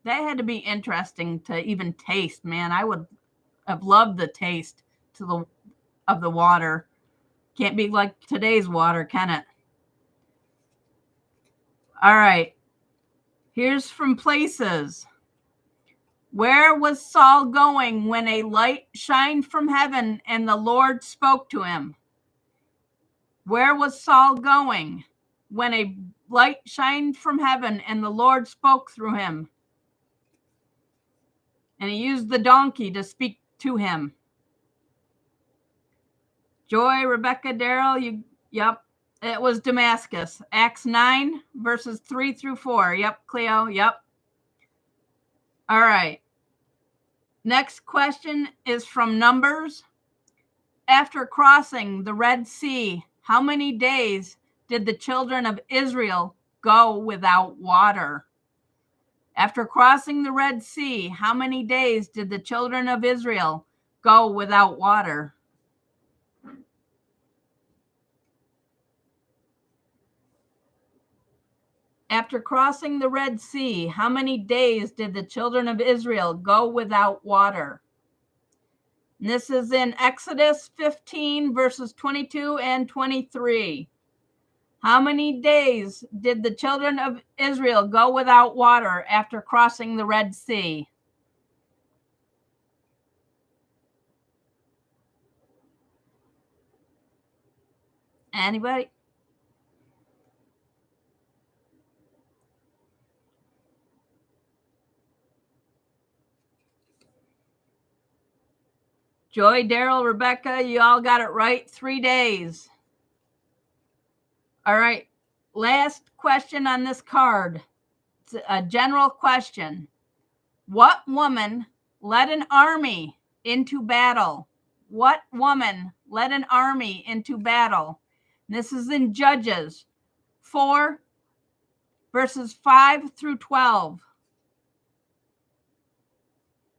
That had to be interesting to even taste, man. I would have loved the taste of the water. Can't be like today's water, can it? All right. Here's from Places. Where was Saul going when a light shined from heaven and the Lord spoke to him? Where was Saul going when a light shined from heaven and the Lord spoke through him? And he used the donkey to speak to him. Joy, Rebecca, Daryl, yep. It was Damascus. Acts 9, verses 3 through 4. Yep, Cleo, yep. All right. Next question is from Numbers. After crossing the Red Sea, how many days did the children of Israel go without water? After crossing the Red Sea, how many days did the children of Israel go without water? After crossing the Red Sea, how many days did the children of Israel go without water? And this is in Exodus 15, verses 22 and 23. How many days did the children of Israel go without water after crossing the Red Sea? Anybody? Joy, Daryl, Rebecca, you all got it right. 3 days. All right. Last question on this card. It's a general question. What woman led an army into battle? What woman led an army into battle? This is in Judges 4, verses 5 through 12.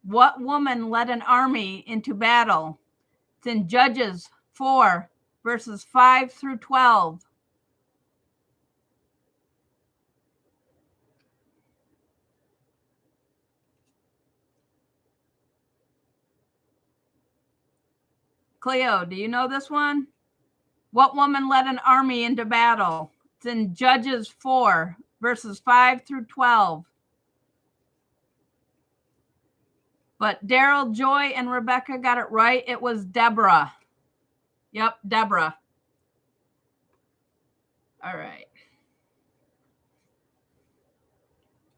What woman led an army into battle? It's in Judges 4, verses 5 through 12. Cleo, do you know this one? What woman led an army into battle? It's in Judges 4, verses 5 through 12. But Daryl, Joy, and Rebecca got it right. It was Deborah. Yep, Deborah. All right.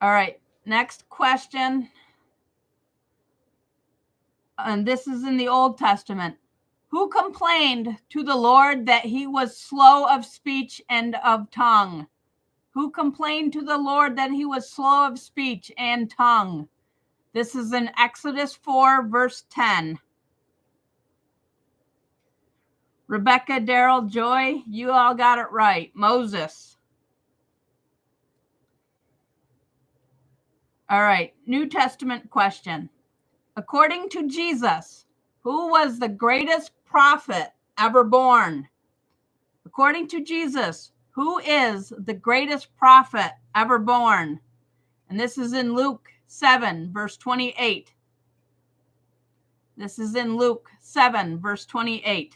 All right, next question. And this is in the Old Testament. Who complained to the Lord that he was slow of speech and of tongue? Who complained to the Lord that he was slow of speech and tongue? This is in Exodus 4, verse 10. Rebecca, Daryl, Joy, you all got it right. Moses. All right, New Testament question. According to Jesus, who was the greatest prophet ever born? According to Jesus, who is the greatest prophet ever born? And this is in Luke 7, verse 28. This is in Luke 7, verse 28.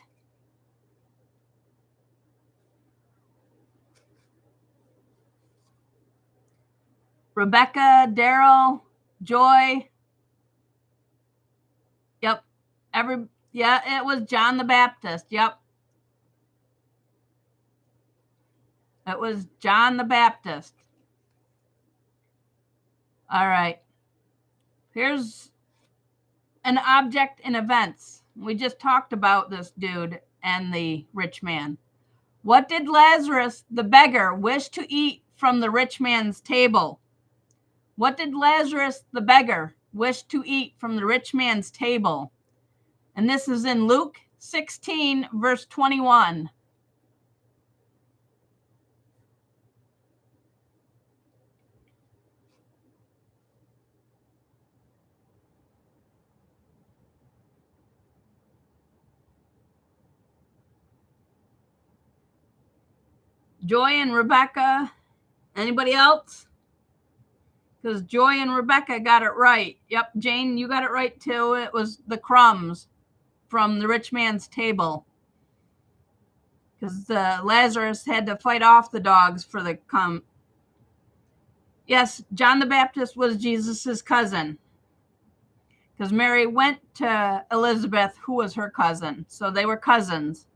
Rebecca, Daryl, Joy. Yep. It was John the Baptist. Yep. It was John the Baptist. All right. Here's an object in events. We just talked about this dude and the rich man. What did Lazarus, the beggar, wish to eat from the rich man's table? What did Lazarus, the beggar, wish to eat from the rich man's table? And this is in Luke 16, verse 21. Joy and Rebecca. Anybody else? Because Joy and Rebecca got it right. Yep, Jane, you got it right too. It was the crumbs from the rich man's table. Because Lazarus had to fight off the dogs for the Yes, John the Baptist was Jesus's cousin, because Mary went to Elizabeth, who was her cousin. So they were cousins.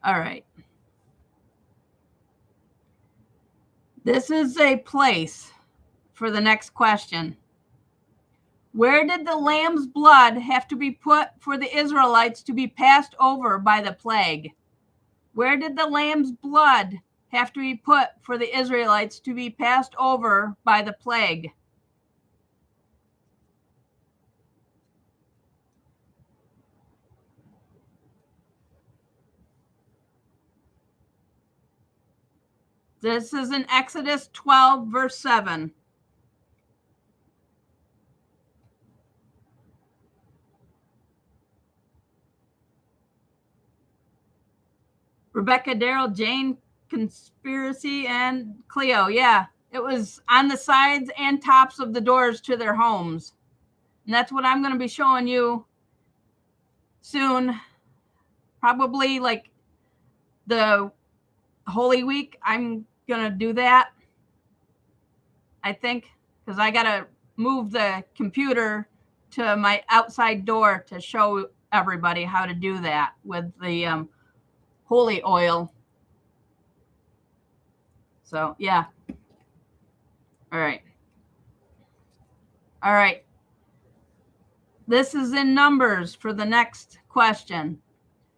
All right. This is a place for the next question. Where did the lamb's blood have to be put for the Israelites to be passed over by the plague? Where did the lamb's blood have to be put for the Israelites to be passed over by the plague? This is in Exodus 12, verse 7. Rebecca, Daryl, Jane, Conspiracy, and Cleo. Yeah, it was on the sides and tops of the doors to their homes. And that's what I'm going to be showing you soon. Probably like the Holy Week, I'm going to do that. I think, because I got to move the computer to my outside door to show everybody how to do that with the holy oil. So, yeah. All right. All right. This is in Numbers for the next question.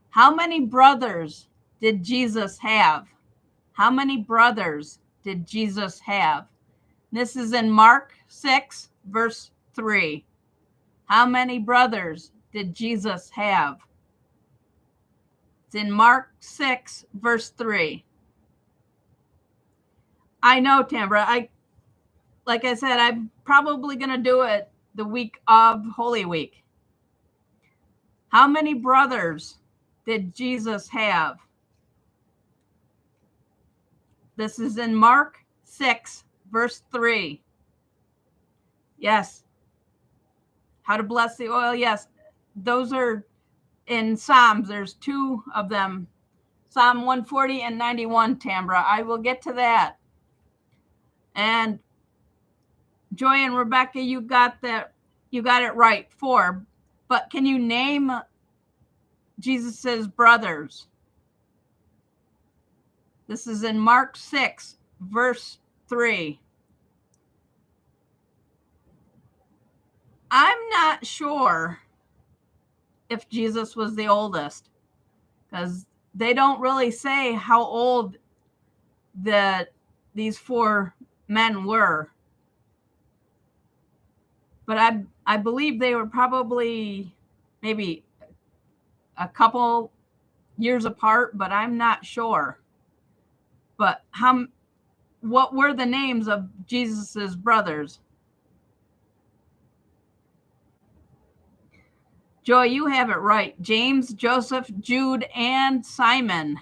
How many brothers did Jesus have? How many brothers did Jesus have? This is in Mark 6, verse 3. How many brothers did Jesus have? It's in Mark 6, verse 3. I know, Tambra. Like I said, I'm probably going to do it the week of Holy Week. How many brothers did Jesus have? This is in Mark 6, verse 3. Yes. How to bless the oil. Yes. Those are in Psalms. There's two of them. Psalm 140 and 91, Tambra. I will get to that. And Joy and Rebecca, you got it right, 4. But can you name Jesus's brothers? This is in Mark 6, verse 3. I'm not sure if Jesus was the oldest, because they don't really say how old these 4 men were. But I believe they were probably maybe a couple years apart, but I'm not sure. But what were the names of Jesus's brothers? Joy, you have it right. James, Joseph, Jude, and Simon.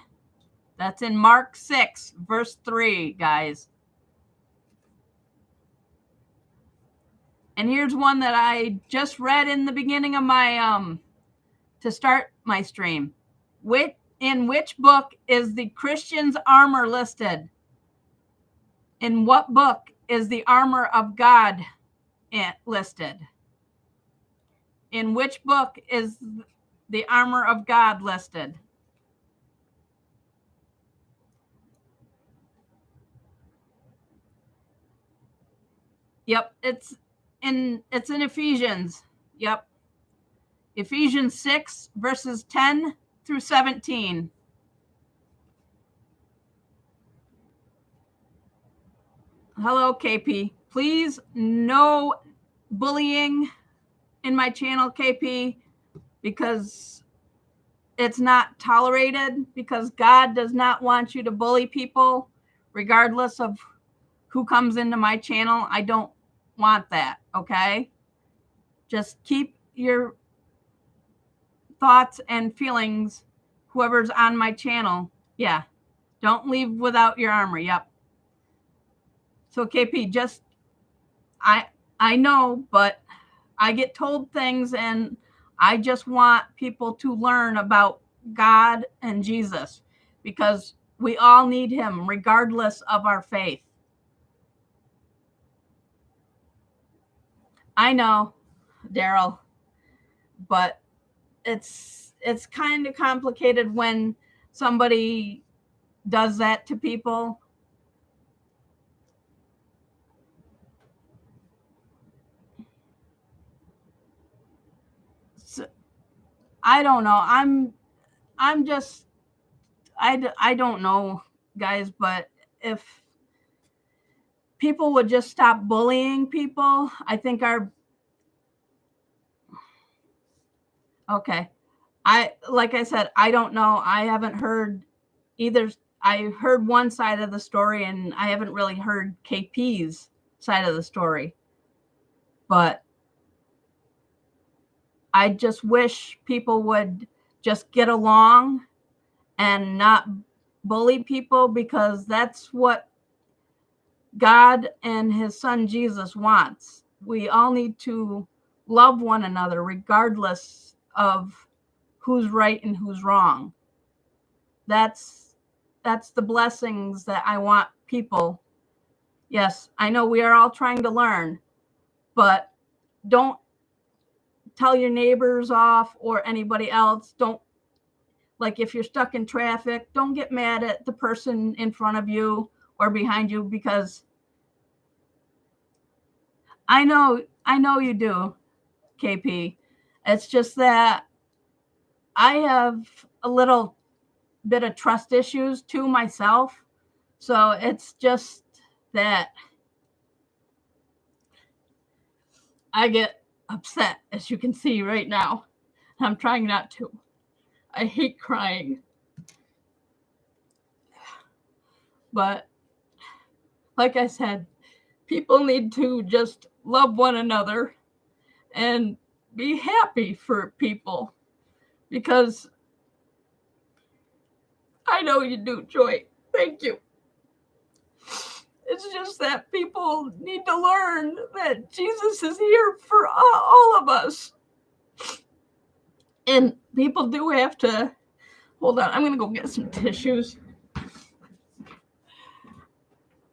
That's in Mark 6, verse 3, guys. And here's one that I just read in the beginning of my to start my stream. In which book is the Christian's armor listed? In what book is the armor of God listed? In which book is the armor of God listed? Yep, it's in Ephesians. Yep. Ephesians 6, verses 10 through 17. Hello, KP. Please, no bullying in my channel, KP, because it's not tolerated, because God does not want you to bully people, regardless of who comes into my channel. I don't want that, okay? Just keep your thoughts and feelings, whoever's on my channel. Yeah, don't leave without your armor. Yep. So KP, just I know, but I get told things, and I just want people to learn about God and Jesus, because we all need him regardless of our faith. I know, Daryl, but it's kind of complicated when somebody does that to people. So, I don't know. I'm just I don't know, guys, but if people would just stop bullying people, I think our okay. Like I said, I don't know. I haven't heard either. I heard one side of the story and I haven't really heard KP's side of the story. But I just wish people would just get along and not bully people, because that's what God and his son Jesus wants. We all need to love one another regardless of who's right and who's wrong. That's the blessings that I want people. Yes, I know we are all trying to learn, but don't tell your neighbors off or anybody else. Don't, like, if you're stuck in traffic, don't get mad at the person in front of you or behind you, because I know you do, KP. It's just that I have a little bit of trust issues too myself. So it's just that I get upset, as you can see right now. I'm trying not to. I hate crying. But like I said, people need to just love one another and be happy for people, because I know you do, Joy. Thank you. It's just that people need to learn that Jesus is here for all of us. And people do have to. Hold on, I'm going to go get some tissues.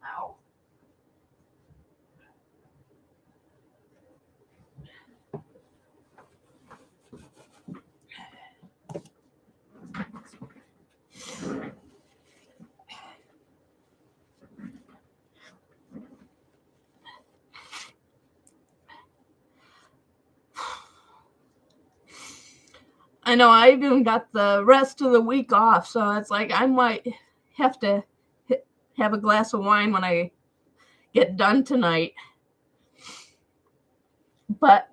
Ow. I know I even got the rest of the week off, so it's like I might have to have a glass of wine when I get done tonight. But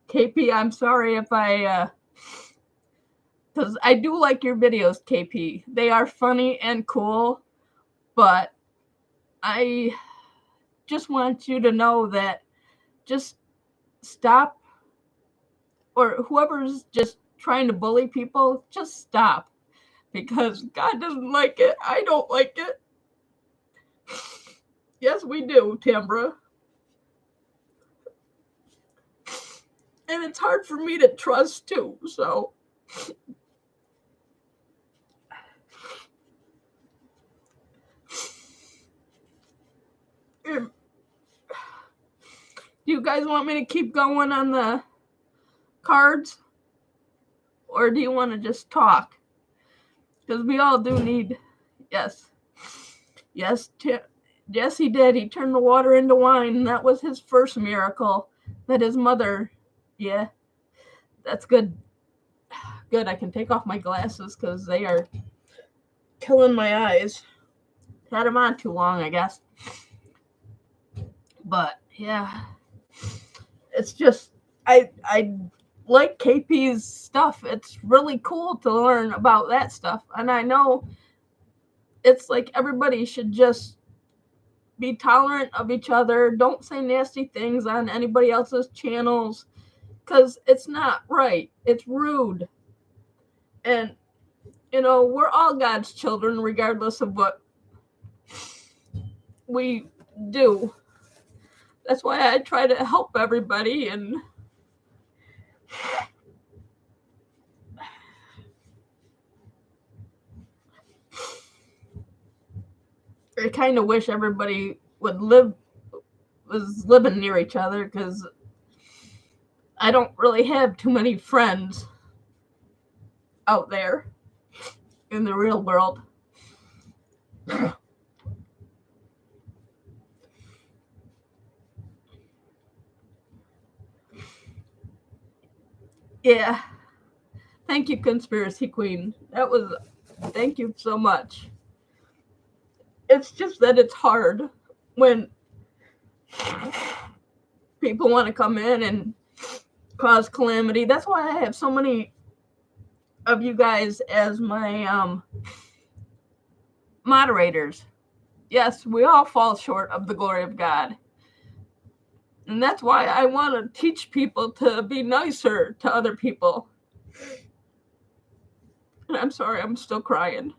KP, I'm sorry if because I do like your videos, KP. They are funny and cool, but I just want you to know that just stop, or whoever's just trying to bully people, just stop, because God doesn't like it. I don't like it. Yes, we do, Tambra. And it's hard for me to trust too, so. Do you guys want me to keep going on the cards? Or do you want to just talk? Because we all do need. Yes. Yes, yes, he did. He turned the water into wine, and that was his first miracle that his mother. Yeah, that's good. Good, I can take off my glasses because they are killing my eyes. Had them on too long, I guess. But yeah, it's just I like KP's stuff. It's really cool to learn about that stuff, and I know it's like everybody should just be tolerant of each other. Don't say nasty things on anybody else's channels, because it's not right. It's rude. And, we're all God's children, regardless of what we do. That's why I try to help everybody. And I kind of wish everybody was living near each other, because I don't really have too many friends out there in the real world. Yeah. Thank you, Conspiracy Queen. Thank you so much. It's just that it's hard when people want to come in and cause calamity. That's why I have so many of you guys as my moderators. Yes, we all fall short of the glory of God. And that's why I want to teach people to be nicer to other people. And I'm sorry, I'm still crying.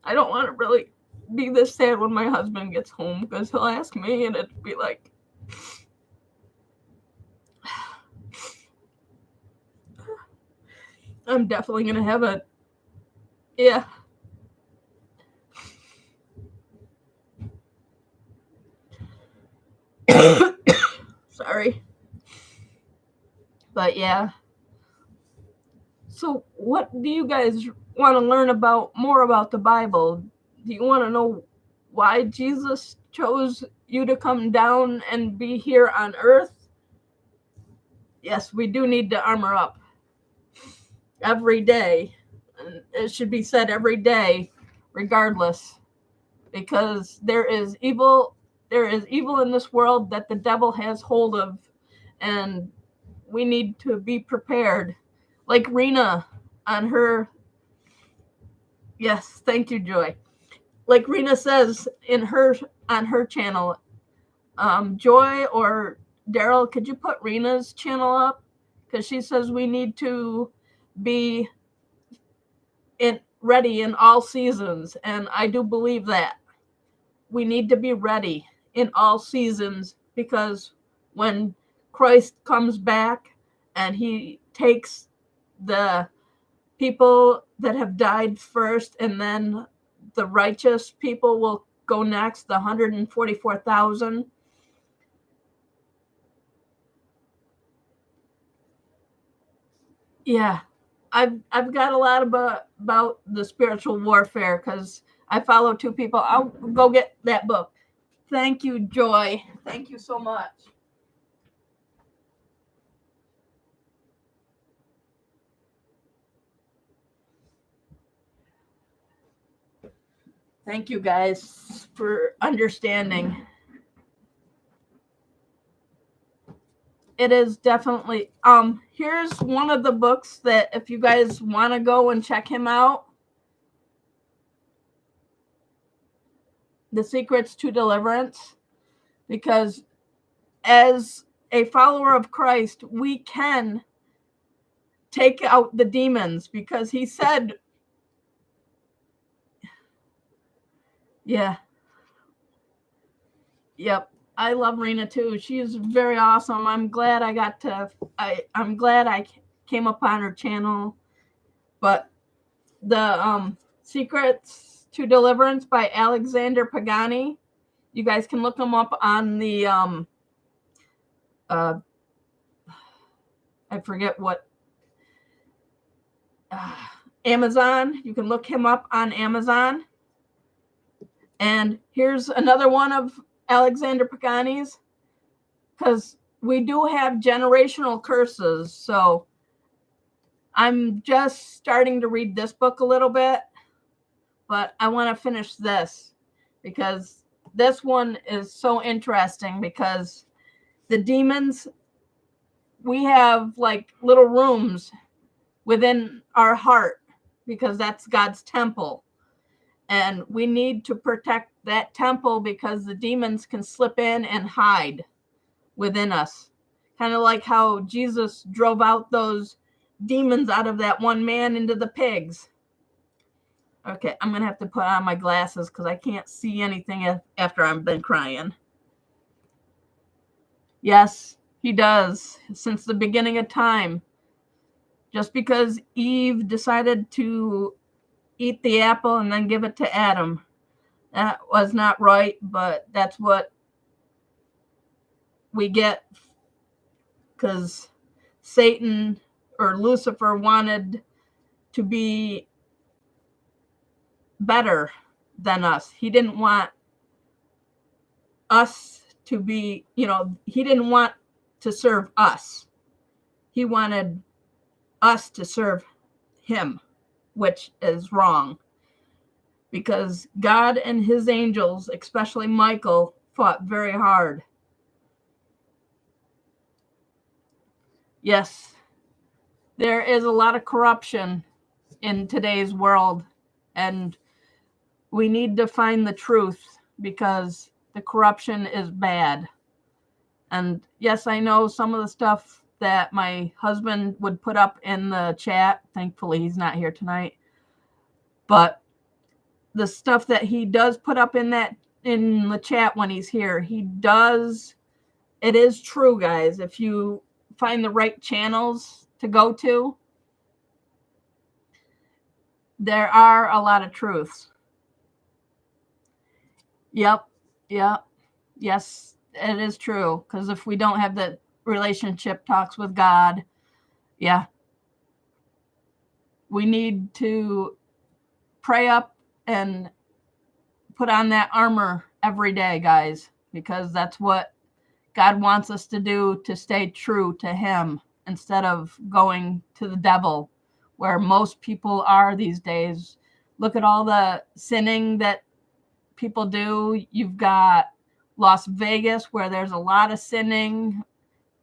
I don't want to really be this sad when my husband gets home, because he'll ask me and it'd be like, I'm definitely going to have a, yeah. Sorry. But yeah. So what do you guys want to learn more about the Bible? Do you want to know why Jesus chose you to come down and be here on earth? Yes, we do need to armor up every day. And it should be said every day, regardless, because there is evil in this world that the devil has hold of, and we need to be prepared. Like Rena on her, yes, thank you, Joy. Like Rena says on her channel, Joy or Daryl, could you put Rena's channel up? Because she says we need to be ready in all seasons, and I do believe that we need to be ready in all seasons, because when Christ comes back and he takes the people that have died first, and then the righteous people will go next, the 144,000. Yeah, I've got a lot about the spiritual warfare, because I follow two people. I'll go get that book. Thank you, Joy. Thank you so much. Thank you guys for understanding. It is definitely here's one of the books that if you guys want to go and check him out, The Secrets to Deliverance, because as a follower of Christ, we can take out the demons, because he said, yeah. Yep. I love Rena too. She's very awesome. I'm glad I'm glad I came upon her channel. But the Secrets to Deliverance by Alexander Pagani, you guys can look them up on the I forget what Amazon. You can look him up on Amazon. And here's another one of Alexander Pagani's, because we do have generational curses. So I'm just starting to read this book a little bit, but I want to finish this, because this one is so interesting, because the demons, we have like little rooms within our heart, because that's God's temple. And we need to protect that temple, because the demons can slip in and hide within us. Kind of like how Jesus drove out those demons out of that one man into the pigs. Okay, I'm going to have to put on my glasses because I can't see anything after I've been crying. Yes, he does. Since the beginning of time. Just because Eve decided to eat the apple and then give it to Adam, that was not right, but that's what we get, because Satan or Lucifer wanted to be better than us. He didn't want us to be, he didn't want to serve us. He wanted us to serve him, which is wrong, because God and his angels, especially Michael, fought very hard. Yes, there is a lot of corruption in today's world, and we need to find the truth, because the corruption is bad. And yes, I know some of the stuff that my husband would put up in the chat. Thankfully, he's not here tonight. But the stuff that he does put up in the chat when he's here, it is true, guys. If you find the right channels to go to, there are a lot of truths. Yep. Yes, it is true. Because if we don't have the relationship talks with God, yeah, we need to pray up and put on that armor every day, guys, because that's what God wants us to do, to stay true to him instead of going to the devil, where most people are these days. Look at all the sinning that people do. You've got Las Vegas, where there's a lot of sinning,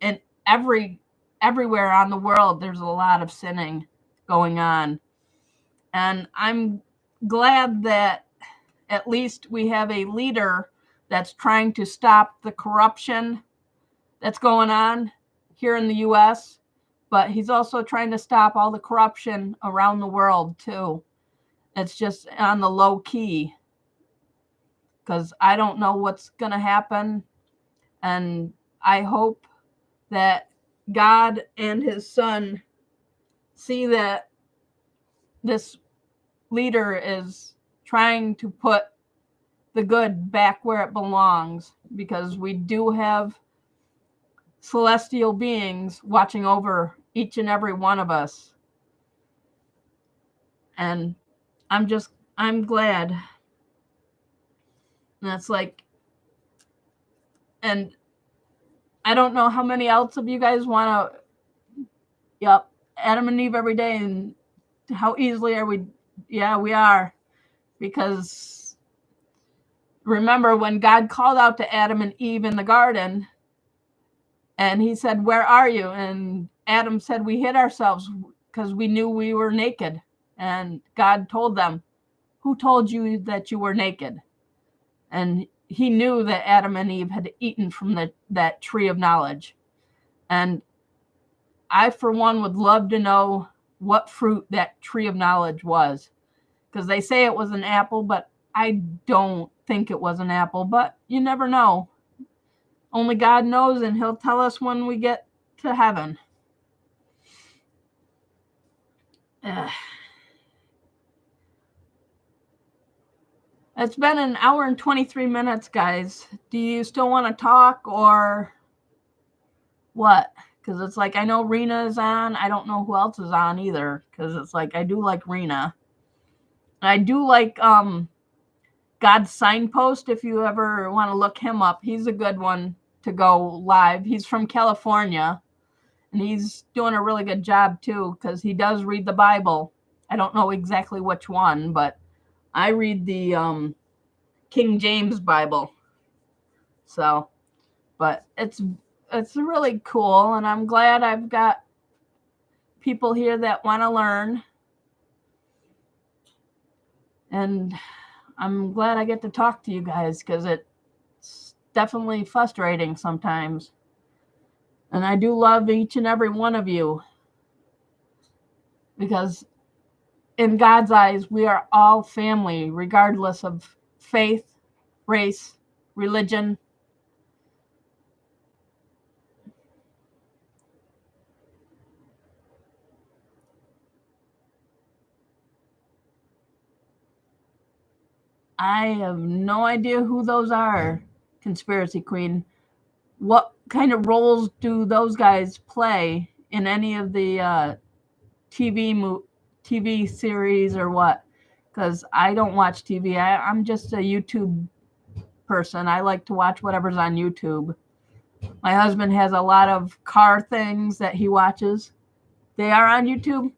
and everywhere on the world there's a lot of sinning going on. And I'm glad that at least we have a leader that's trying to stop the corruption that's going on here in the US, but he's also trying to stop all the corruption around the world too. It's just on the low key, because I don't know what's going to happen. And I hope that God and his son see that this leader is trying to put the good back where it belongs, because we do have celestial beings watching over each and every one of us. And I'm glad. And that's like, and I don't know how many else of you guys want to, yep, Adam and Eve every day. And how easily are we? Yeah, we are. Because remember when God called out to Adam and Eve in the garden, and he said, "Where are you?" And Adam said, "We hid ourselves because we knew we were naked." And God told them, "Who told you that you were naked?" And he knew that Adam and Eve had eaten from that tree of knowledge. And I, for one, would love to know what fruit that tree of knowledge was, because they say it was an apple, but I don't think it was an apple. But you never know. Only God knows, and he'll tell us when we get to heaven. It's been an hour and 23 minutes, guys. Do you still want to talk or what? Because it's like, I know Rena is on. I don't know who else is on either, because it's like, I do like Rena. I do like God's Signpost, if you ever want to look him up. He's a good one to go live. He's from California, and he's doing a really good job too, because he does read the Bible. I don't know exactly which one, but I read the King James Bible. So, but it's really cool, and I'm glad I've got people here that want to learn. And I'm glad I get to talk to you guys, because it's definitely frustrating sometimes. And I do love each and every one of you, because in God's eyes, we are all family, regardless of faith, race, religion. I have no idea who those are, Conspiracy Queen. What kind of roles do those guys play in any of the TV series or what, because I don't watch TV. I'm just a YouTube person. I like to watch whatever's on YouTube. My husband has a lot of car things that he watches. They are on YouTube.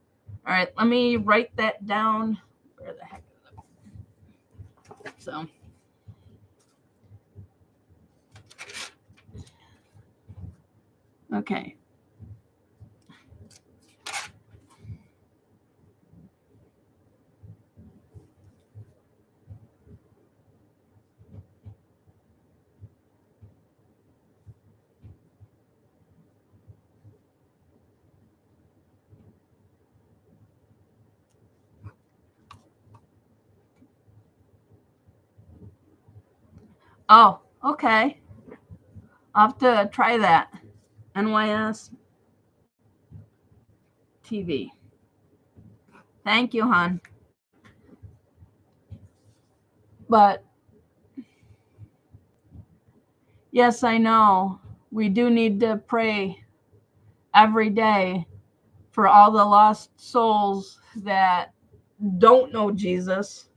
All right, let me write that down. Where the heck is it? So. Okay. Oh, okay. I'll have to try that. NYS TV. Thank you, hon. But yes, I know. We do need to pray every day for all the lost souls that don't know Jesus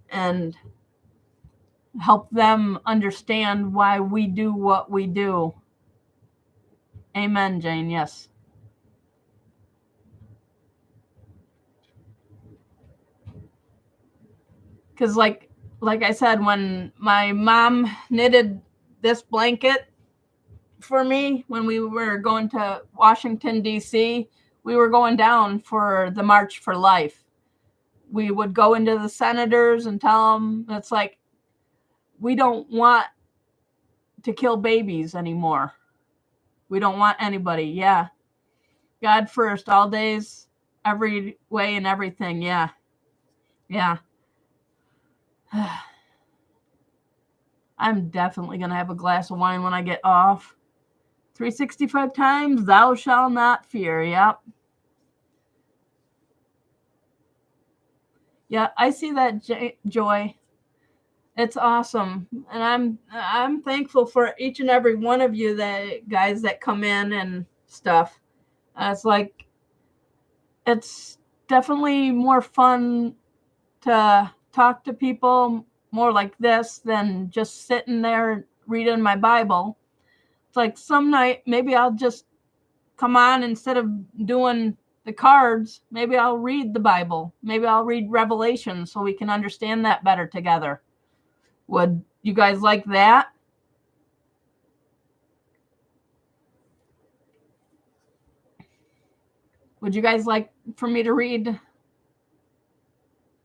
and help them understand why we do what we do. Amen, Jane. Yes. Because like I said, when my mom knitted this blanket for me when we were going to Washington, D.C., we were going down for the March for Life. We would go into the senators and tell them, it's like, we don't want to kill babies anymore. We don't want anybody. Yeah. God first, all days, every way and everything. Yeah. Yeah. I'm definitely going to have a glass of wine when I get off. 365 times, thou shalt not fear. Yep. Yeah, I see that, Joy. It's awesome, and I'm thankful for each and every one of you that guys that come in and stuff. It's like, it's definitely more fun to talk to people more like this than just sitting there reading my Bible. It's like some night maybe I'll just come on, instead of doing the cards, maybe I'll read the Bible. Maybe I'll read Revelation so we can understand that better together. Would you guys like that? Would you guys like for me to read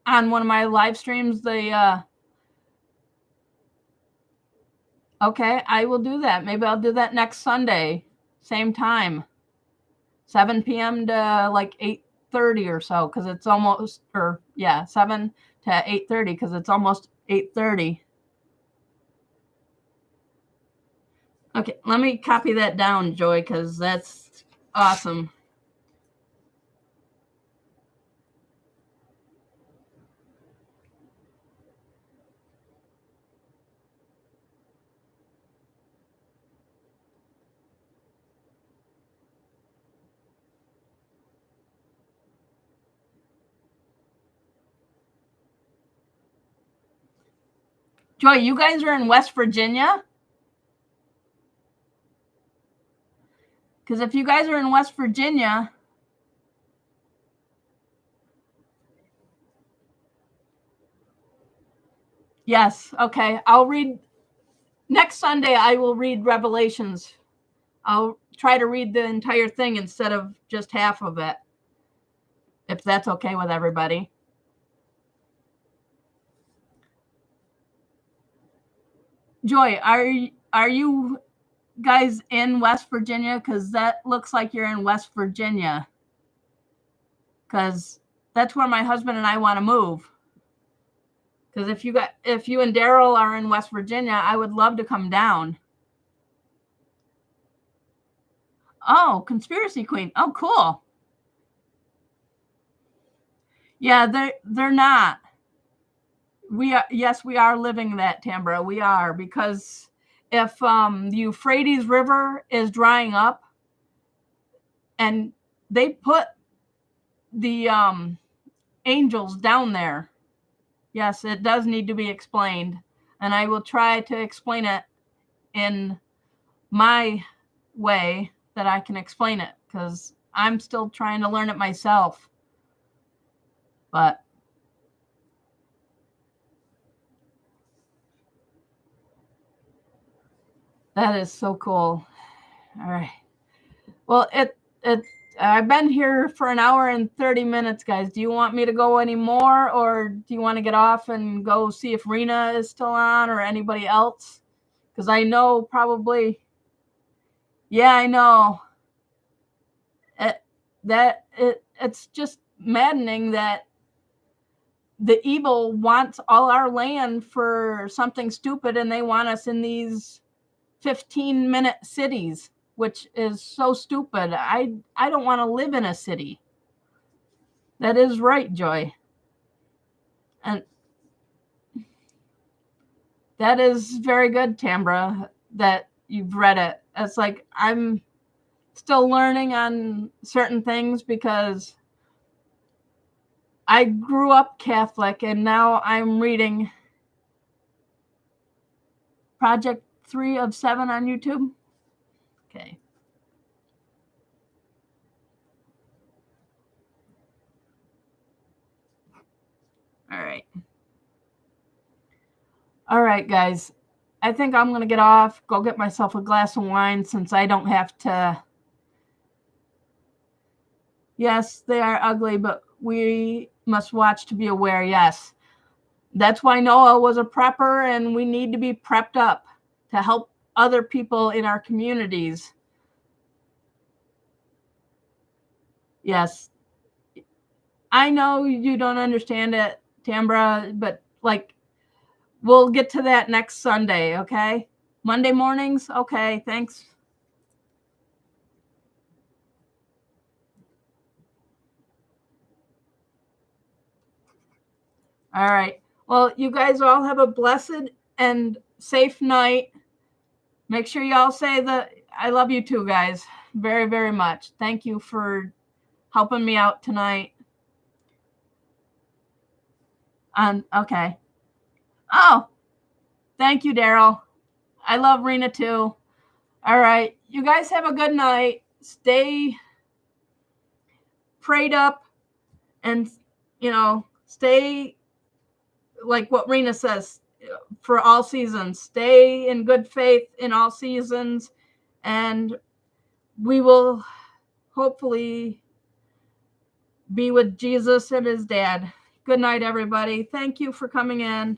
on one of my live streams Okay, I will do that. Maybe I'll do that next Sunday, same time, 7 p.m. to like 8:30 or so, because it's almost, 7 to 8:30, because it's almost 8:30. Okay, let me copy that down, Joy, because that's awesome. Joy, you guys are in West Virginia? Because if you guys are in West Virginia, yes, okay. I'll read next Sunday. I will read Revelations. I'll try to read the entire thing instead of just half of it, if that's okay with everybody. Joy, are you guys in West Virginia? Because that looks like you're in West Virginia. Because that's where my husband and I want to move. Because if you and Daryl are in West Virginia, I would love to come down. Oh, Conspiracy Queen. Oh, cool. Yeah, they're not. We are living that, Tambra. We are, because if the Euphrates River is drying up and they put the angels down there. Yes, it does need to be explained, and I will try to explain it in my way that I can explain it, because I'm still trying to learn it myself. But that is so cool. All right. Well, I've been here for an hour and 30 minutes, guys. Do you want me to go any more, or do you want to get off and go see if Rena is still on or anybody else? Because I know probably, yeah, I know. It's just maddening that the evil wants all our land for something stupid, and they want us in these 15-minute cities, which is so stupid. I don't want to live in a city. That is right, Joy. And that is very good, Tambra, that you've read it. It's like I'm still learning on certain things, because I grew up Catholic, and now I'm reading Project 3 of 7 on YouTube. Okay. All right. All right, guys. I think I'm going to get off, go get myself a glass of wine, since I don't have to. Yes, they are ugly, but we must watch to be aware. Yes. That's why Noah was a prepper, and we need to be prepped up to help other people in our communities. Yes. I know you don't understand it, Tambra, but like, we'll get to that next Sunday, okay? Monday mornings? Okay, thanks. All right. Well, you guys all have a blessed and safe night. Make sure you all say that I love you too, guys, very, very much. Thank you for helping me out tonight. Okay. Oh, thank you, Daryl. I love Rena too. All right. You guys have a good night. Stay prayed up, and, stay like what Rena says, for all seasons. Stay in good faith in all seasons, and we will hopefully be with Jesus and his dad. Good night, everybody. Thank you for coming in.